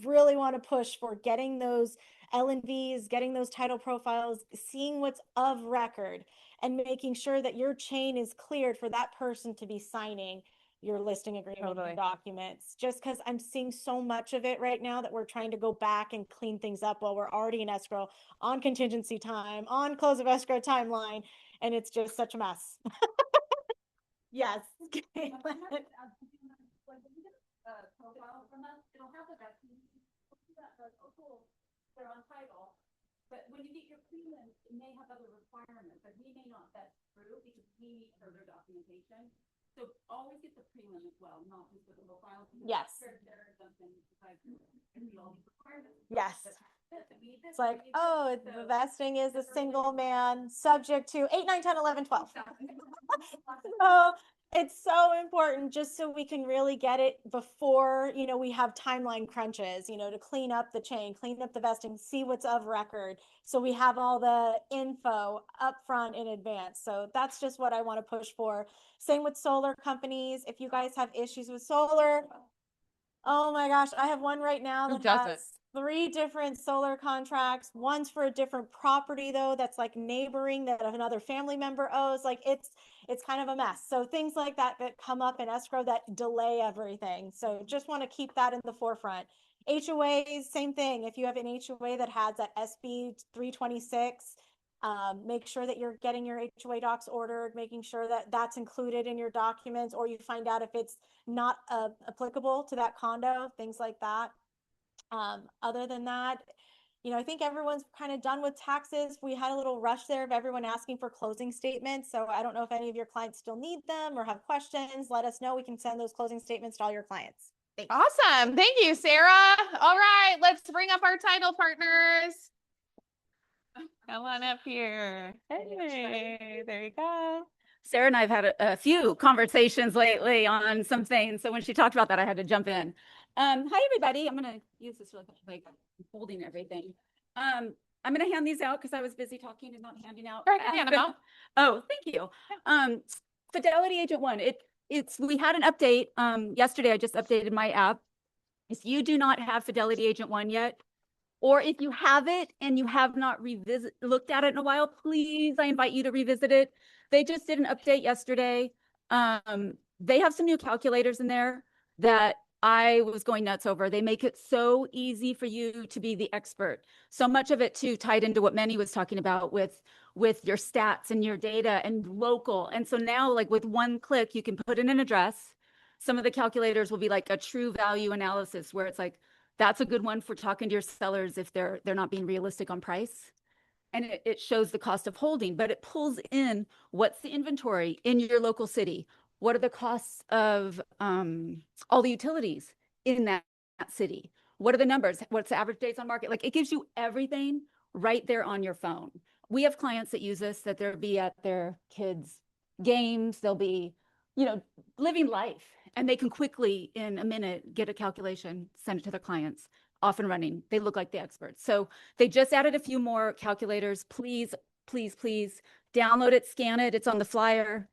really want to push for getting those L&Vs, getting those title profiles, seeing what's of record, and making sure that your chain is cleared for that person to be signing your listing agreement and documents. Just because I'm seeing so much of it right now that we're trying to go back and clean things up while we're already in escrow, on contingency time, on close of escrow timeline, and it's just such a mess. Yes. Profile from us, it'll have the best. They're on title, but when you get your prelim, it may have other requirements that we may not vet through because we need further documentation. So always get the prelim as well, not just the profile. Yes. Yes. It's like, oh, the vesting is a single man subject to 8, 9, 10, 11, 12. So It's so important just so we can really get it before, we have timeline crunches, to clean up the chain, clean up the vesting, see what's of record. So we have all the info up front in advance. So that's just what I want to push for. Same with solar companies. If you guys have issues with solar, oh my gosh, I have one right now Who that doesn't? has 3 different solar contracts. One's for a different property though, that's like neighboring that another family member owes. Like it's kind of a mess. So things like that come up in escrow that delay everything. So just want to keep that in the forefront. HOAs, same thing. If you have an HOA that has that SB 326, make sure that you're getting your HOA docs ordered, making sure that that's included in your documents, or you find out if it's not applicable to that condo, things like that. Other than that, I think everyone's kind of done with taxes. We had a little rush there of everyone asking for closing statements. So I don't know if any of your clients still need them or have questions. Let us know. We can send those closing statements to all your clients. Thanks. Awesome. Thank you, Sarah. All right, let's bring up our title partners. Come on up here. Hey, there you go. Sarah and I have had a few conversations lately on some things. So when she talked about that, I had to jump in. Hi, everybody. I'm going to use this really quick, like holding everything. I'm going to hand these out because I was busy talking and not handing out. Sure, I can hand them out. Oh, thank you. Fidelity Agent One. We had an update. Yesterday, I just updated my app. If you do not have Fidelity Agent One yet, or if you have it and you have not looked at it in a while, please, I invite you to revisit it. They just did an update yesterday. They have some new calculators in there that I was going nuts over. They make it so easy for you to be the expert. So much of it too tied into what Manny was talking about with your stats and your data and local. And so now, like with one click, you can put in an address. Some of the calculators will be like a true value analysis where it's like, that's a good one for talking to your sellers if they're not being realistic on price. And it shows the cost of holding, but it pulls in what's the inventory in your local city. What are the costs of all the utilities in that city? What are the numbers? What's the average days on market? Like it gives you everything right there on your phone. We have clients that use this, that they'll be at their kids' games. They'll be, living life, and they can quickly in a minute get a calculation, send it to their clients, off and running. They look like the experts. So they just added a few more calculators. Please, please, please download it, scan it. It's on the flyer.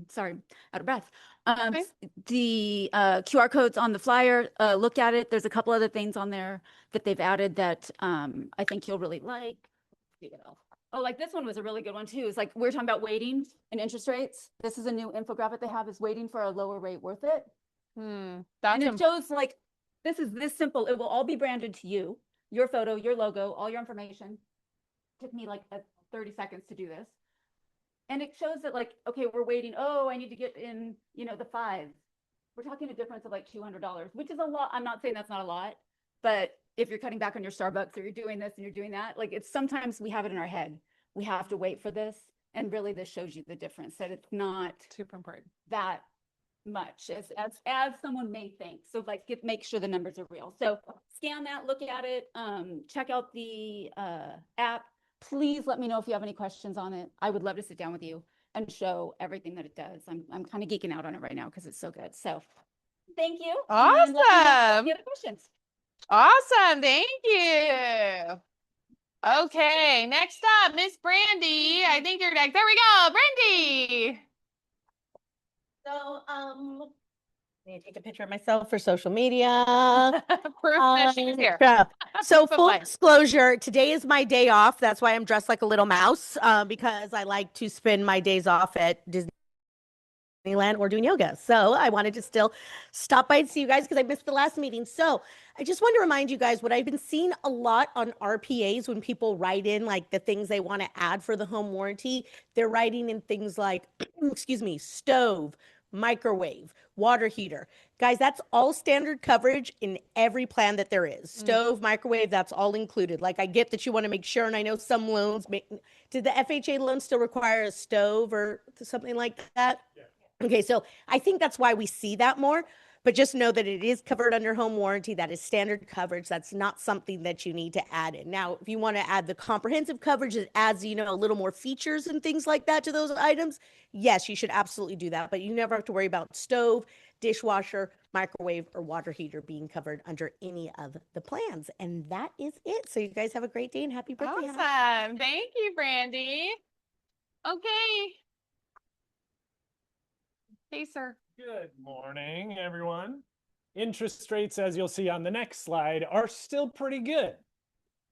Sorry, out of breath. Okay. The QR code's on the flyer. Look at it. There's a couple other things on there that they've added that I think you'll really like. Oh, like this one was a really good one too. It's like we're talking about waiting and interest rates. This is a new infographic they have, is waiting for a lower rate worth it. And it shows like, this is this simple. It will all be branded to you, your photo, your logo, all your information. Took me like 30 seconds to do this. And it shows that like, okay, we're waiting. Oh, I need to get in, the 5s. We're talking a difference of like $200, which is a lot. I'm not saying that's not a lot, but if you're cutting back on your Starbucks or you're doing this and you're doing that, like it's sometimes we have it in our head. We have to wait for this. And really this shows you the difference, that it's not super important that much as someone may think. So like make sure the numbers are real. So scan that, look at it, check out the app. Please let me know if you have any questions on it. I would love to sit down with you and show everything that it does. I'm kind of geeking out on it right now because it's so good. So thank you. Awesome. Any other questions? Awesome. Thank you. Okay, next up, Miss Brandy. I think you're next. There we go, Brandy. So, let me take a picture of myself for social media. Proof that she's here. So full disclosure, today is my day off. That's why I'm dressed like a little mouse, because I like to spend my days off at Disneyland or doing yoga. So I wanted to still stop by and see you guys because I missed the last meeting. So I just want to remind you guys what I've been seeing a lot on RPAs when people write in like the things they want to add for the home warranty. They're writing in things like, excuse me, stove, microwave, water heater. Guys, that's all standard coverage in every plan that there is. Stove, microwave, that's all included. Like I get that you want to make sure, and I know some loans, did the FHA loan still require a stove or something like that? Yeah. Okay, so I think that's why we see that more. But just know that it is covered under home warranty. That is standard coverage. That's not something that you need to add in. Now, if you want to add the comprehensive coverage that adds, you know, a little more features and things like that to those items, yes, you should absolutely do that. But you never have to worry about stove, dishwasher, microwave, or water heater being covered under any of the plans. And that is it. So you guys have a great day and happy birthday. Hannah. Awesome. Thank you, Brandy. Okay. Hey, sir. Good morning, everyone. Interest rates, as you'll see on the next slide, are still pretty good.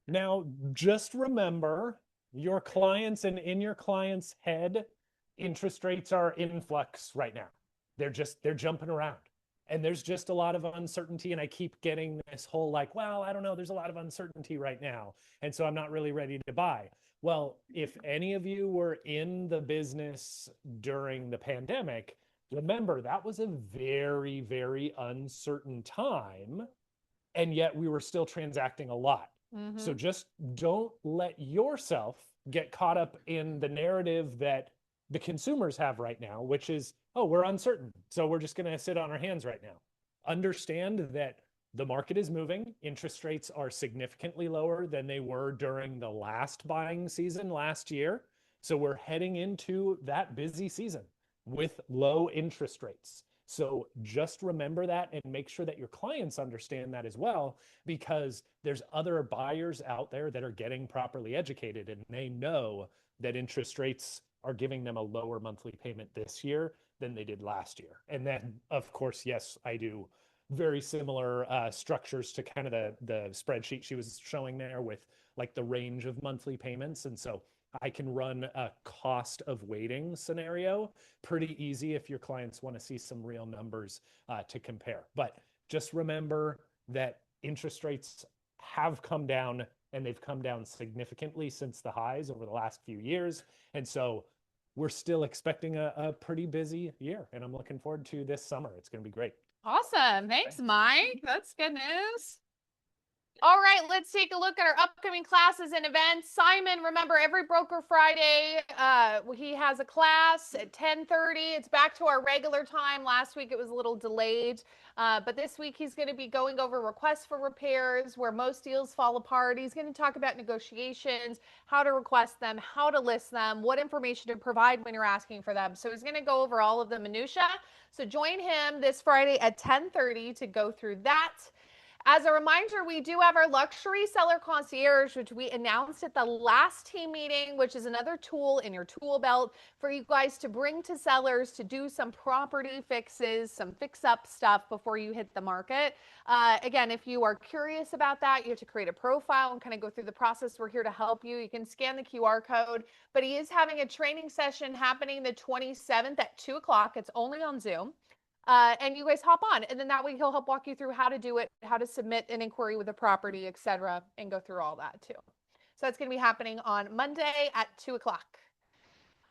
Now, just remember your clients and in your client's head, interest rates are in flux right now. They're jumping around. And there's just a lot of uncertainty. And I keep getting this whole like, well, I don't know, there's a lot of uncertainty right now. And so I'm not really ready to buy. Well, if any of you were in the business during the pandemic, remember that was a very, very uncertain time. And yet we were still transacting a lot. So just don't let yourself get caught up in the narrative that the consumers have right now, which is, oh, we're uncertain. So we're just going to sit on our hands right now. Understand that the market is moving. Interest rates are significantly lower than they were during the last buying season last year. So we're heading into that busy season with low interest rates. So just remember that and make sure that your clients understand that as well, because there's other buyers out there that are getting properly educated and they know that interest rates are giving them a lower monthly payment this year than they did last year. And then, of course, yes, I do very similar structures to kind of the spreadsheet she was showing there with like the range of monthly payments. And so I can run a cost of waiting scenario pretty easy if your clients want to see some real numbers to compare. But just remember that interest rates have come down, and they've come down significantly since the highs over the last few years. And so we're still expecting a pretty busy year, and I'm looking forward to this summer. It's going to be great. Awesome. Thanks, Mike. That's good news. All right, let's take a look at our upcoming classes and events. Simon, remember every Broker Friday, he has a class at 10:30. It's back to our regular time. Last week it was a little delayed, but this week he's going to be going over requests for repairs, where most deals fall apart. He's going to talk about negotiations, how to request them, how to list them, what information to provide when you're asking for them. So he's going to go over all of the minutia. So join him this Friday at 10:30 to go through that. As a reminder, we do have our luxury seller concierge, which we announced at the last team meeting, which is another tool in your tool belt for you guys to bring to sellers to do some property fixes, some fix-up stuff before you hit the market. Again, if you are curious about that, you have to create a profile and kind of go through the process. We're here to help you. You can scan the QR code, but he is having a training session happening the 27th at 2 o'clock. It's only on Zoom. And you guys hop on, and then that way he'll help walk you through how to do it, how to submit an inquiry with a property, etc., and go through all that too. So that's going to be happening on Monday at 2 o'clock.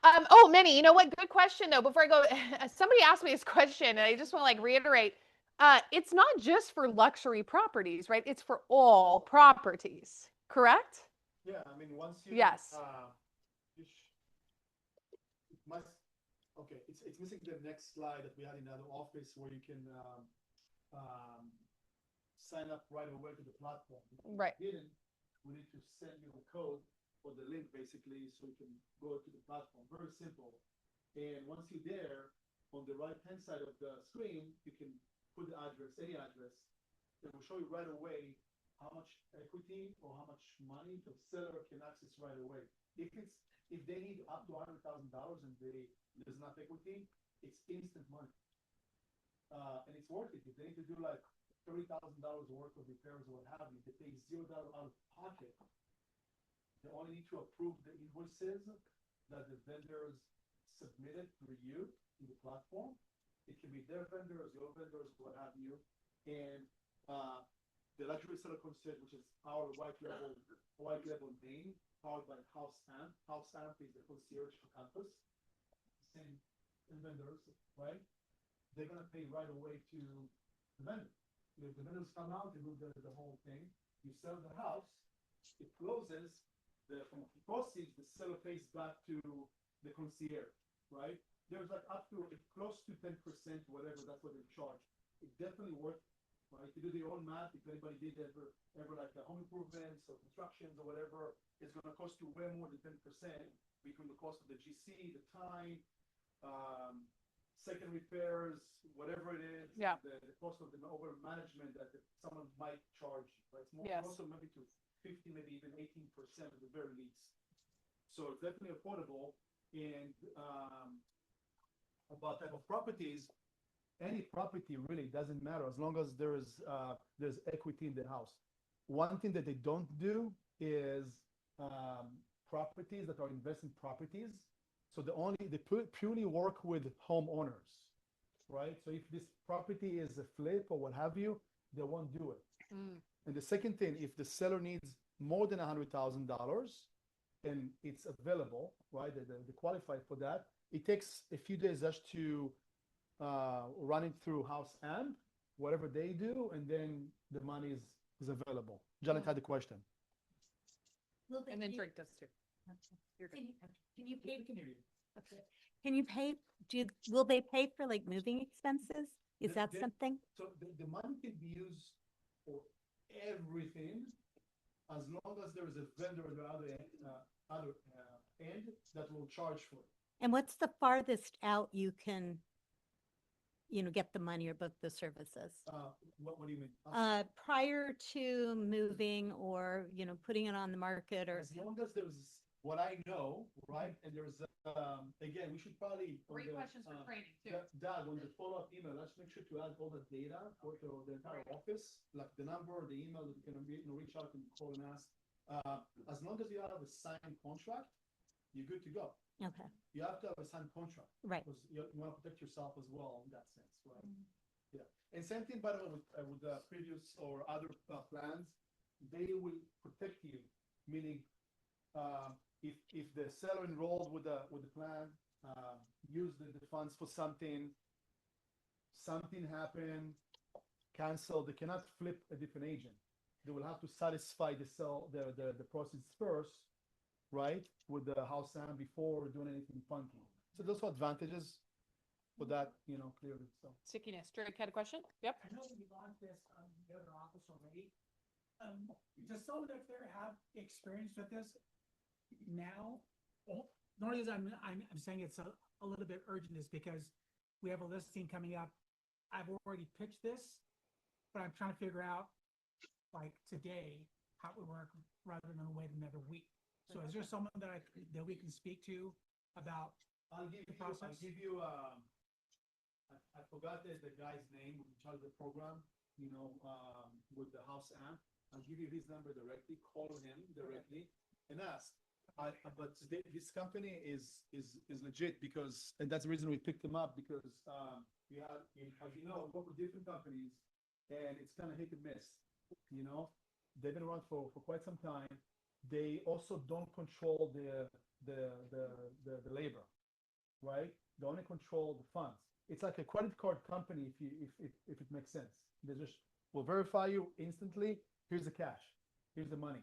Oh, Minnie, you know what? Good question though. Before I go, somebody asked me this question, and I just want to like reiterate. It's not just for luxury properties, right? It's for all properties, correct? Yeah, I mean, once you Yes. It must. Okay, it's missing the next slide that we had in the other office where you can sign up right away to the platform. Right. We need to send you the code or the link basically so you can go to the platform. Very simple. And once you're there, on the right-hand side of the screen, you can put the address, any address. It will show you right away how much equity or how much money the seller can access right away. If they need up to $100,000 and there's enough equity, it's instant money. And it's worth it. If they need to do like $30,000 worth of repairs or what have you, they pay $0 out of pocket. They only need to approve the invoices that the vendors submitted through you in the platform. It can be their vendors, your vendors, what have you. And the luxury seller concierge, which is our white level name, powered by House Amp. House Amp is the concierge for campus. Same vendors, right? They're gonna pay right away to the vendor. If the vendors come out, they do the whole thing. You sell the house, it closes. From proceeds, the seller pays back to the concierge, right? There's like up to close to 10%, whatever. That's what they charge. it definitely works. Right? If you do the own math, if anybody did ever like home improvements or constructions or whatever, it's going to cost you way more than 10% between the cost of the GC, the time, second repairs, whatever it is, Yeah. the cost of the over management that someone might charge you. Right? It's more Yes. also maybe to 50, maybe even 18% at the very least. So it's definitely affordable. And about type of properties, any property really doesn't matter as long as there's equity in the house. One thing that they don't do is properties that are investment properties. So they purely work with homeowners, right? So if this property is a flip or what have you, they won't do it. And the second thing, if the seller needs more than $100,000 and it's available, right? They qualify for that. It takes a few days just to run it through House Amp, whatever they do, and then the money is available. Janet had the question. And then Drake does too. Can you pay? Can you pay? Will they pay for like moving expenses? Is that something? So the money can be used for everything as long as there is a vendor at the other end that will charge for it. And what's the farthest out you can, get the money or book the services? What do you mean? Prior to moving or, putting it on the market or. As long as there's what I know, right? And there's, again, we should probably. Great questions for training too. Doug, on the follow-up email, let's make sure to add all the data for the entire office, like the number, the email that you can reach out and call and ask. As long as you have a signed contract, you're good to go. Okay. You have to have a signed contract. Right. Because you want to protect yourself as well in that sense, right? Yeah. And same thing, by the way, with previous or other plans, they will protect you, meaning if the seller enrolled with the plan, use the funds for something happened, cancel, they cannot flip a different agent. They will have to satisfy the process first, right, with the house Am before doing anything funky. So those are advantages for that, clearly. So Stickiness. Drake had a question? Yep. I know that you launched this on the other office already. Does someone up there have experience with this now? Well, the only reason I'm saying it's a little bit urgent is because we have a listing coming up. I've already pitched this, but I'm trying to figure out, like today, how it would work rather than wait another week. So is there someone that we can speak to about the process? I'll give you I forgot the guy's name in charge of the program, with the house Amp. I'll give you his number directly, call him directly and ask. But this company is legit because, and that's the reason we picked them up, because we have, as you know, work with different companies and it's kind of hit and miss. They've been around for quite some time. They also don't control the labor, right? They only control the funds. It's like a credit card company, if it makes sense. They just will verify you instantly. Here's the cash. Here's the money,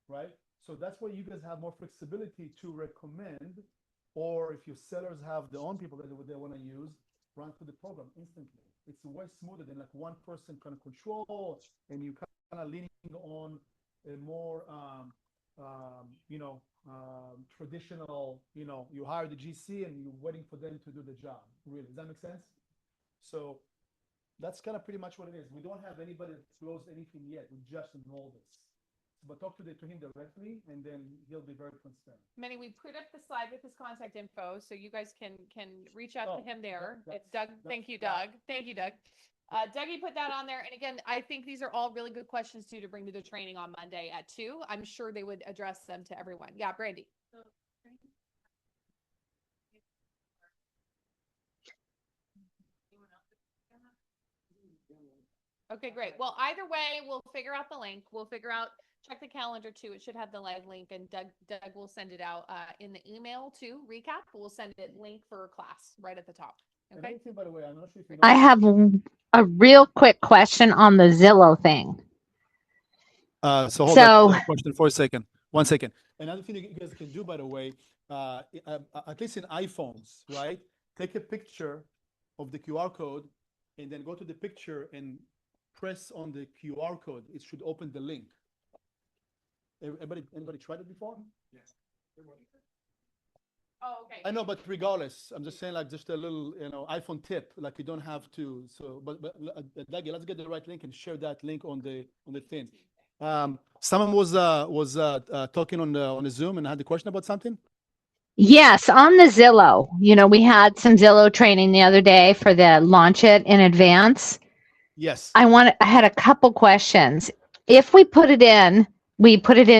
right? So that's why you guys have more flexibility to recommend, or if your sellers have their own people that they want to use, run through the program instantly. It's way smoother than like one person kind of control, and you kind of leaning on a more traditional, you hire the GC and you're waiting for them to do the job. Really, does that make sense? So that's kind of pretty much what it is. We don't have anybody that closed anything yet. We just enrolled this. But talk to him directly, and then he'll be very transparent. Manny, we put up the slide with his contact info, so you guys can reach out to him there. It's Doug. Thank you, Doug. Thank you, Doug. Dougie put that on there. And again, I think these are all really good questions too to bring to the training on Monday at 2. I'm sure they would address them to everyone. Yeah, Brandy. Okay, great. Well, either way, we'll figure out the link. We'll figure out, check the calendar too. It should have the live link, and Doug will send it out in the email too. Recap. We'll send it link for class right at the top. Okay. Anything, by the way, I'm not sure if you know. I have a real quick question on the Zillow thing. So hold on that question for a second. 1 second. Another thing you guys can do, by the way, at least in iPhones, right? Take a picture of the QR code and then go to the picture and press on the QR code. It should open the link. Anybody tried it before? Yes. Oh, okay. I know, but regardless, I'm just saying like just a little, iPhone tip. Like you don't have to. So, but Dagi, let's get the right link and share that link on the thing. Someone was talking on the Zoom and had a question about something. Yes, on the Zillow. We had some Zillow training the other day for the launch it in advance. Yes. I had a couple questions. If we put it in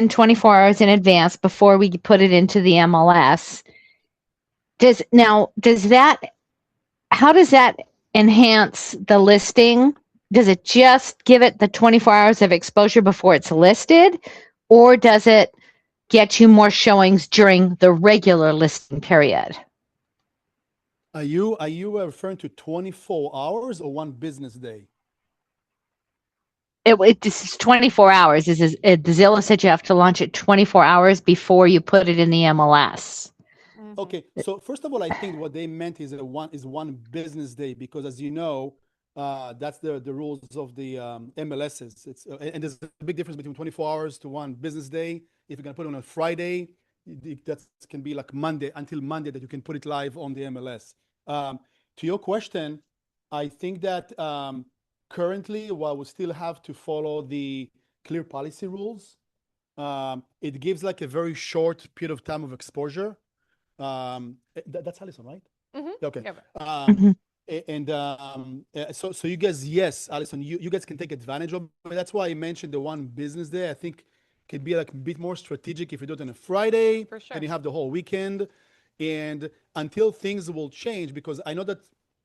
24 hours in advance before we put it into the MLS. How does that enhance the listing? Does it just give it the 24 hours of exposure before it's listed, or does it get you more showings during the regular listing period? Are you referring to 24 hours or one business day? This is 24 hours. Zillow said you have to launch it 24 hours before you put it in the MLS. Okay, so first of all, I think what they meant is one business day, because as you know, that's the rules of the MLSs. And there's a big difference between 24 hours to one business day. If you're gonna put it on a Friday, that can be like until Monday that you can put it live on the MLS. To your question, I think that currently, while we still have to follow the clear policy rules, it gives like a very short period of time of exposure. That's Allison, right? Mm-hmm. Okay. Yeah. And so you guys, yes, Allison, you guys can take advantage of it. That's why I mentioned the one business day. I think could be like a bit more strategic if you do it on a Friday. For sure. And you have the whole weekend. And until things will change, because I know that,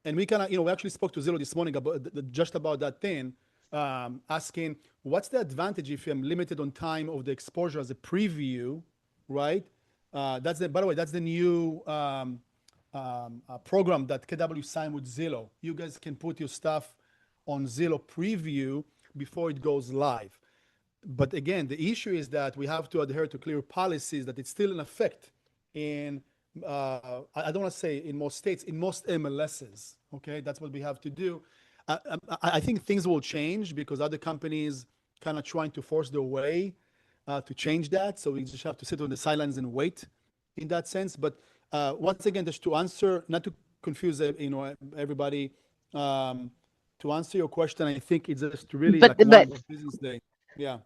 and we kind of, we actually spoke to Zillow this morning just about that thing, asking what's the advantage if I'm limited on time of the exposure as a preview, right? By the way, that's the new program that KW signed with Zillow. You guys can put your stuff on Zillow preview before it goes live. But again, the issue is that we have to adhere to clear policies that it's still in effect in, I don't want to say in most states, in most MLSs, okay? That's what we have to do. I think things will change because other companies kind of trying to force their way to change that. So we just have to sit on the sidelines and wait in that sense. But once again, just to answer, not to confuse everybody, to answer your question, I think it's just really like one business day. Yeah.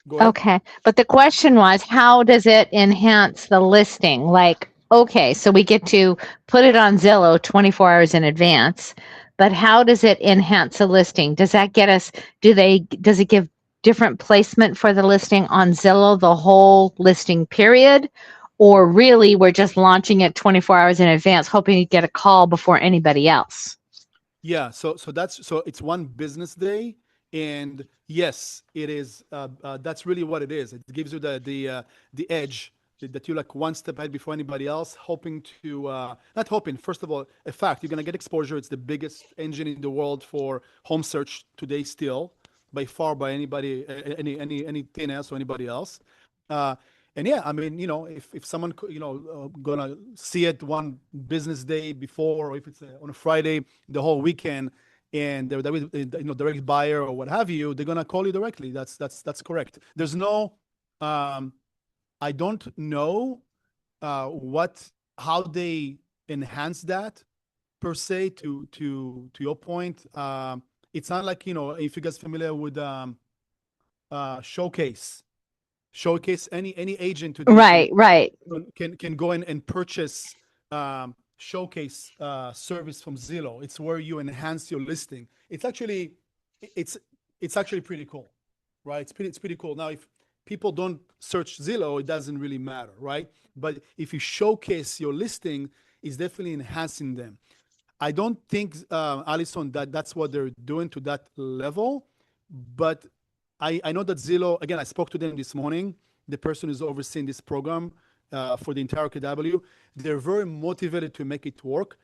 Go ahead. Okay. But the question was, how does it enhance the listing? Like, okay, so we get to put it on Zillow 24 hours in advance, but how does it enhance the listing? Does that get us, does it give different placement for the listing on Zillow, the whole listing period? Or really, we're just launching it 24 hours in advance, hoping to get a call before anybody else? Yeah, so it's one business day, and yes, it is. That's really what it is. It gives you the edge that you're like one step ahead before anybody else, hoping to not hoping. First of all, a fact, you're gonna get exposure. It's the biggest engine in the world for home search today, still by far by anybody, anything else or anybody else. And yeah, I mean, if someone, gonna see it one business day before, or if it's on a Friday, the whole weekend, and they're direct buyer or what have you, they're gonna call you directly. That's correct. There's no, I don't know how they enhance that per se. To your point, it's not like if you guys familiar with Showcase, any agent today Right. can go in and purchase Showcase service from Zillow. It's where you enhance your listing. It's actually pretty cool, right? It's pretty cool. Now, if people don't search Zillow, it doesn't really matter, right? But if you showcase your listing, it's definitely enhancing them. I don't think, Allison, that's what they're doing to that level, but I know that Zillow, again, I spoke to them this morning, the person who's overseeing this program for the entire KW. They're very motivated to make it work,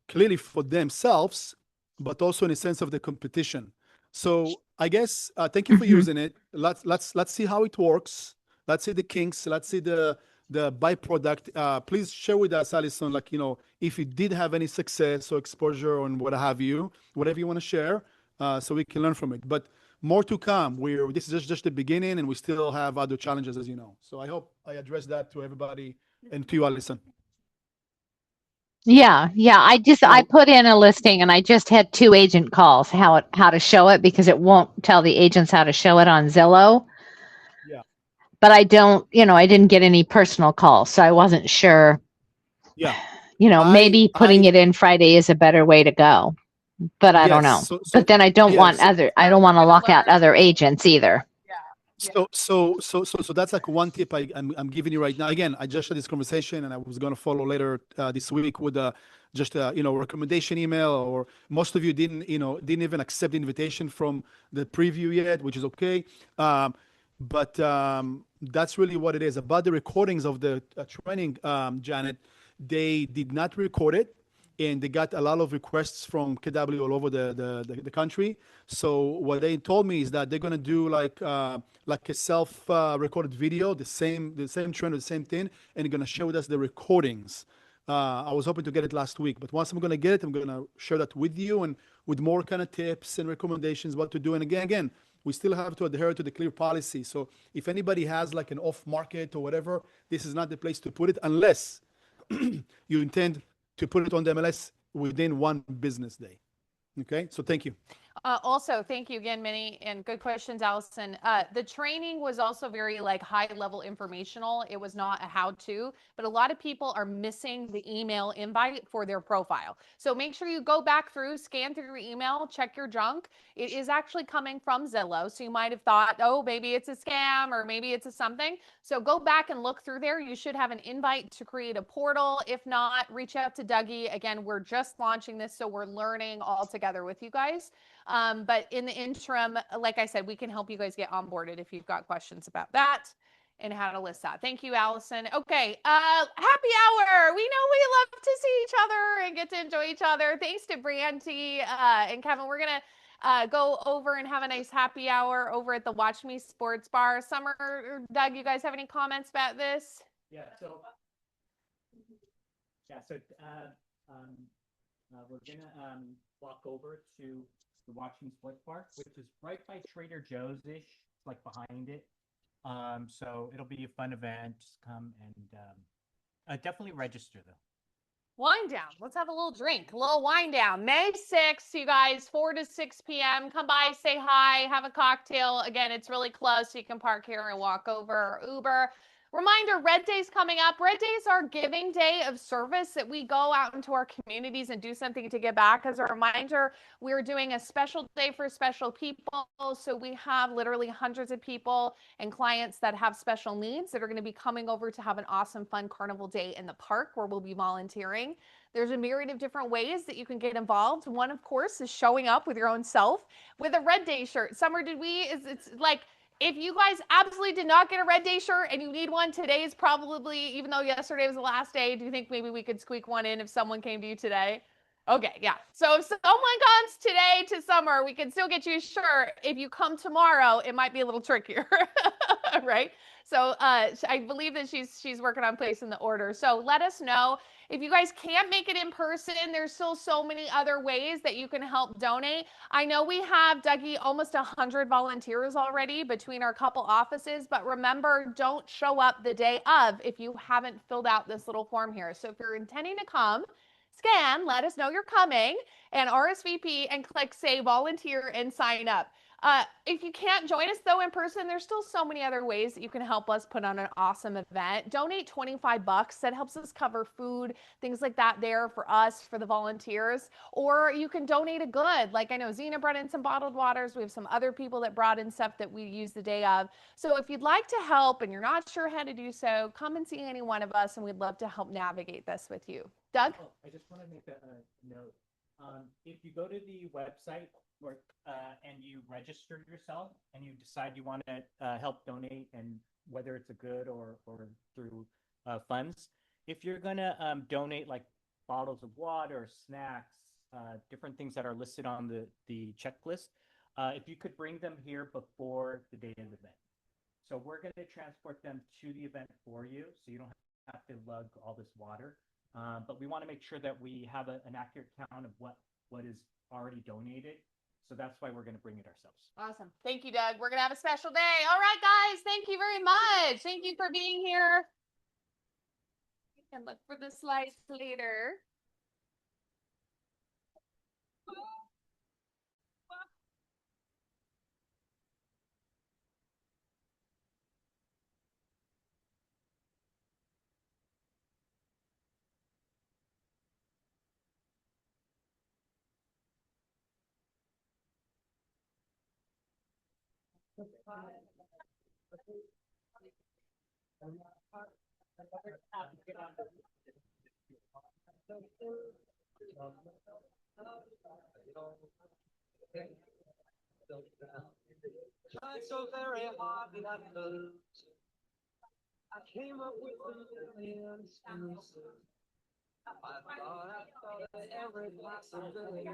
clearly for themselves, but also in a sense of the competition. So I guess, thank you for using it. Let's see how it works. Let's see the kinks. Let's see the the byproduct. Please share with us, Alison, like, if you did have any success or exposure and what have you, whatever you want to share, so we can learn from it. But more to come. This is just the beginning, and we still have other challenges, as you know. So I hope I addressed that to everybody and to you, Alison. Yeah. I put in a listing and I just had 2 agent calls how to show it, because it won't tell the agents how to show it on Zillow. Yeah. But I didn't get any personal calls, so I wasn't sure. Yeah. Maybe putting it in Friday is a better way to go, but I don't know. Yes. But then I don't want Yes. I don't want to lock out other agents either. So that's like one tip I'm giving you right now. Again, I just had this conversation, and I was going to follow later this week with just a recommendation email. Or most of you didn't even accept the invitation from the preview yet, which is okay. But that's really what it is. About the recordings of the training, Janet, they did not record it, and they got a lot of requests from KW all over the country. So what they told me is that they're gonna do like a self recorded video, the same trend, the same thing, and they're gonna share with us the recordings. I was hoping to get it last week, but once I'm gonna get it, I'm gonna share that with you, and with more kind of tips and recommendations what to do. And again, we still have to adhere to the clear policy. So if anybody has like an off market or whatever, this is not the place to put it unless you intend to put it on the MLS within 1 business day. Okay, so thank you. Also, thank you again, Minnie, and good questions, Allison. The training was also very high level informational. It was not a how-to, but a lot of people are missing the email invite for their profile. So make sure you go back through, scan through your email, check your junk. It is actually coming from Zillow. So you might have thought, oh, maybe it's a scam or maybe it's a something. So go back and look through there. You should have an invite to create a portal. If not, reach out to Dougie. Again, we're just launching this, so we're learning all together with you guys. But in the interim, like I said, we can help you guys get onboarded if you've got questions about that and how to list that. Thank you, Allison. Okay, happy hour. We know we love to see each other and get to enjoy each other. Thanks to Brandy and Kevin. We're going to go over and have a nice happy hour over at the Watch Me Sports Bar. Summer or Doug, you guys have any comments about this? We're gonna walk over to the Watch Me Sports Bar, which is right by Trader Joe's-ish, like behind it. So it'll be a fun event. Just come and definitely register though. Wind down. Let's have a little drink, a little wind down. May 6th, you guys, 4 to 6 p.m. Come by, say hi, have a cocktail. Again, it's really close. So you can park here and walk over or Uber. Reminder, Red Day's coming up. Red Day is our giving day of service that we go out into our communities and do something to give back. As a reminder, we're doing a special day for special people. So we have literally hundreds of people and clients that have special needs that are going to be coming over to have an awesome, fun carnival day in the park where we'll be volunteering. There's a myriad of different ways that you can get involved. One, of course, is showing up with your own self with a Red Day shirt. Summer, it's like, if you guys absolutely did not get a Red Day shirt and you need one, today is probably, even though yesterday was the last day, do you think maybe we could squeak one in if someone came to you today? Okay, yeah. So if someone comes today to Summer, we can still get you a shirt. If you come tomorrow, it might be a little trickier, right? So I believe that she's working on placing the order. So let us know. If you guys can't make it in person, there's still so many other ways that you can help donate. I know we have, Dougie, almost 100 volunteers already between our couple offices, but remember, don't show up the day of if you haven't filled out this little form here. So if you're intending to come, scan, let us know you're coming, and RSVP and click say volunteer and sign up. If you can't join us though in person, there's still so many other ways that you can help us put on an awesome event. Donate $25. That helps us cover food, things like that there for us, for the volunteers. Or you can donate a good. Like I know Zena brought in some bottled waters. We have some other people that brought in stuff that we use the day of. So if you'd like to help and you're not sure how to do so, come and see any one of us and we'd love to help navigate this with you. Doug? Oh, I just want to make a note. If you go to the website and you register yourself and you decide you want to help donate, and whether it's a good or through funds, if you're going to donate like bottles of water, snacks, different things that are listed on the checklist, if you could bring them here before the day of the event. So we're going to transport them to the event for you, so you don't have to lug all this water. But we want to make sure that we have an accurate count of what is already donated. So that's why we're going to bring it ourselves. Awesome. Thank you, Doug. We're going to have a special day. All right, guys. Thank you very much. Thank you for being here. You can look for the slides later. Tried so very hard not to lose. I came up with a million excuses. I thought of every possibility.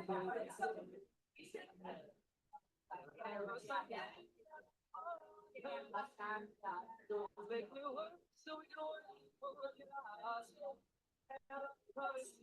Make me work so we can work for us.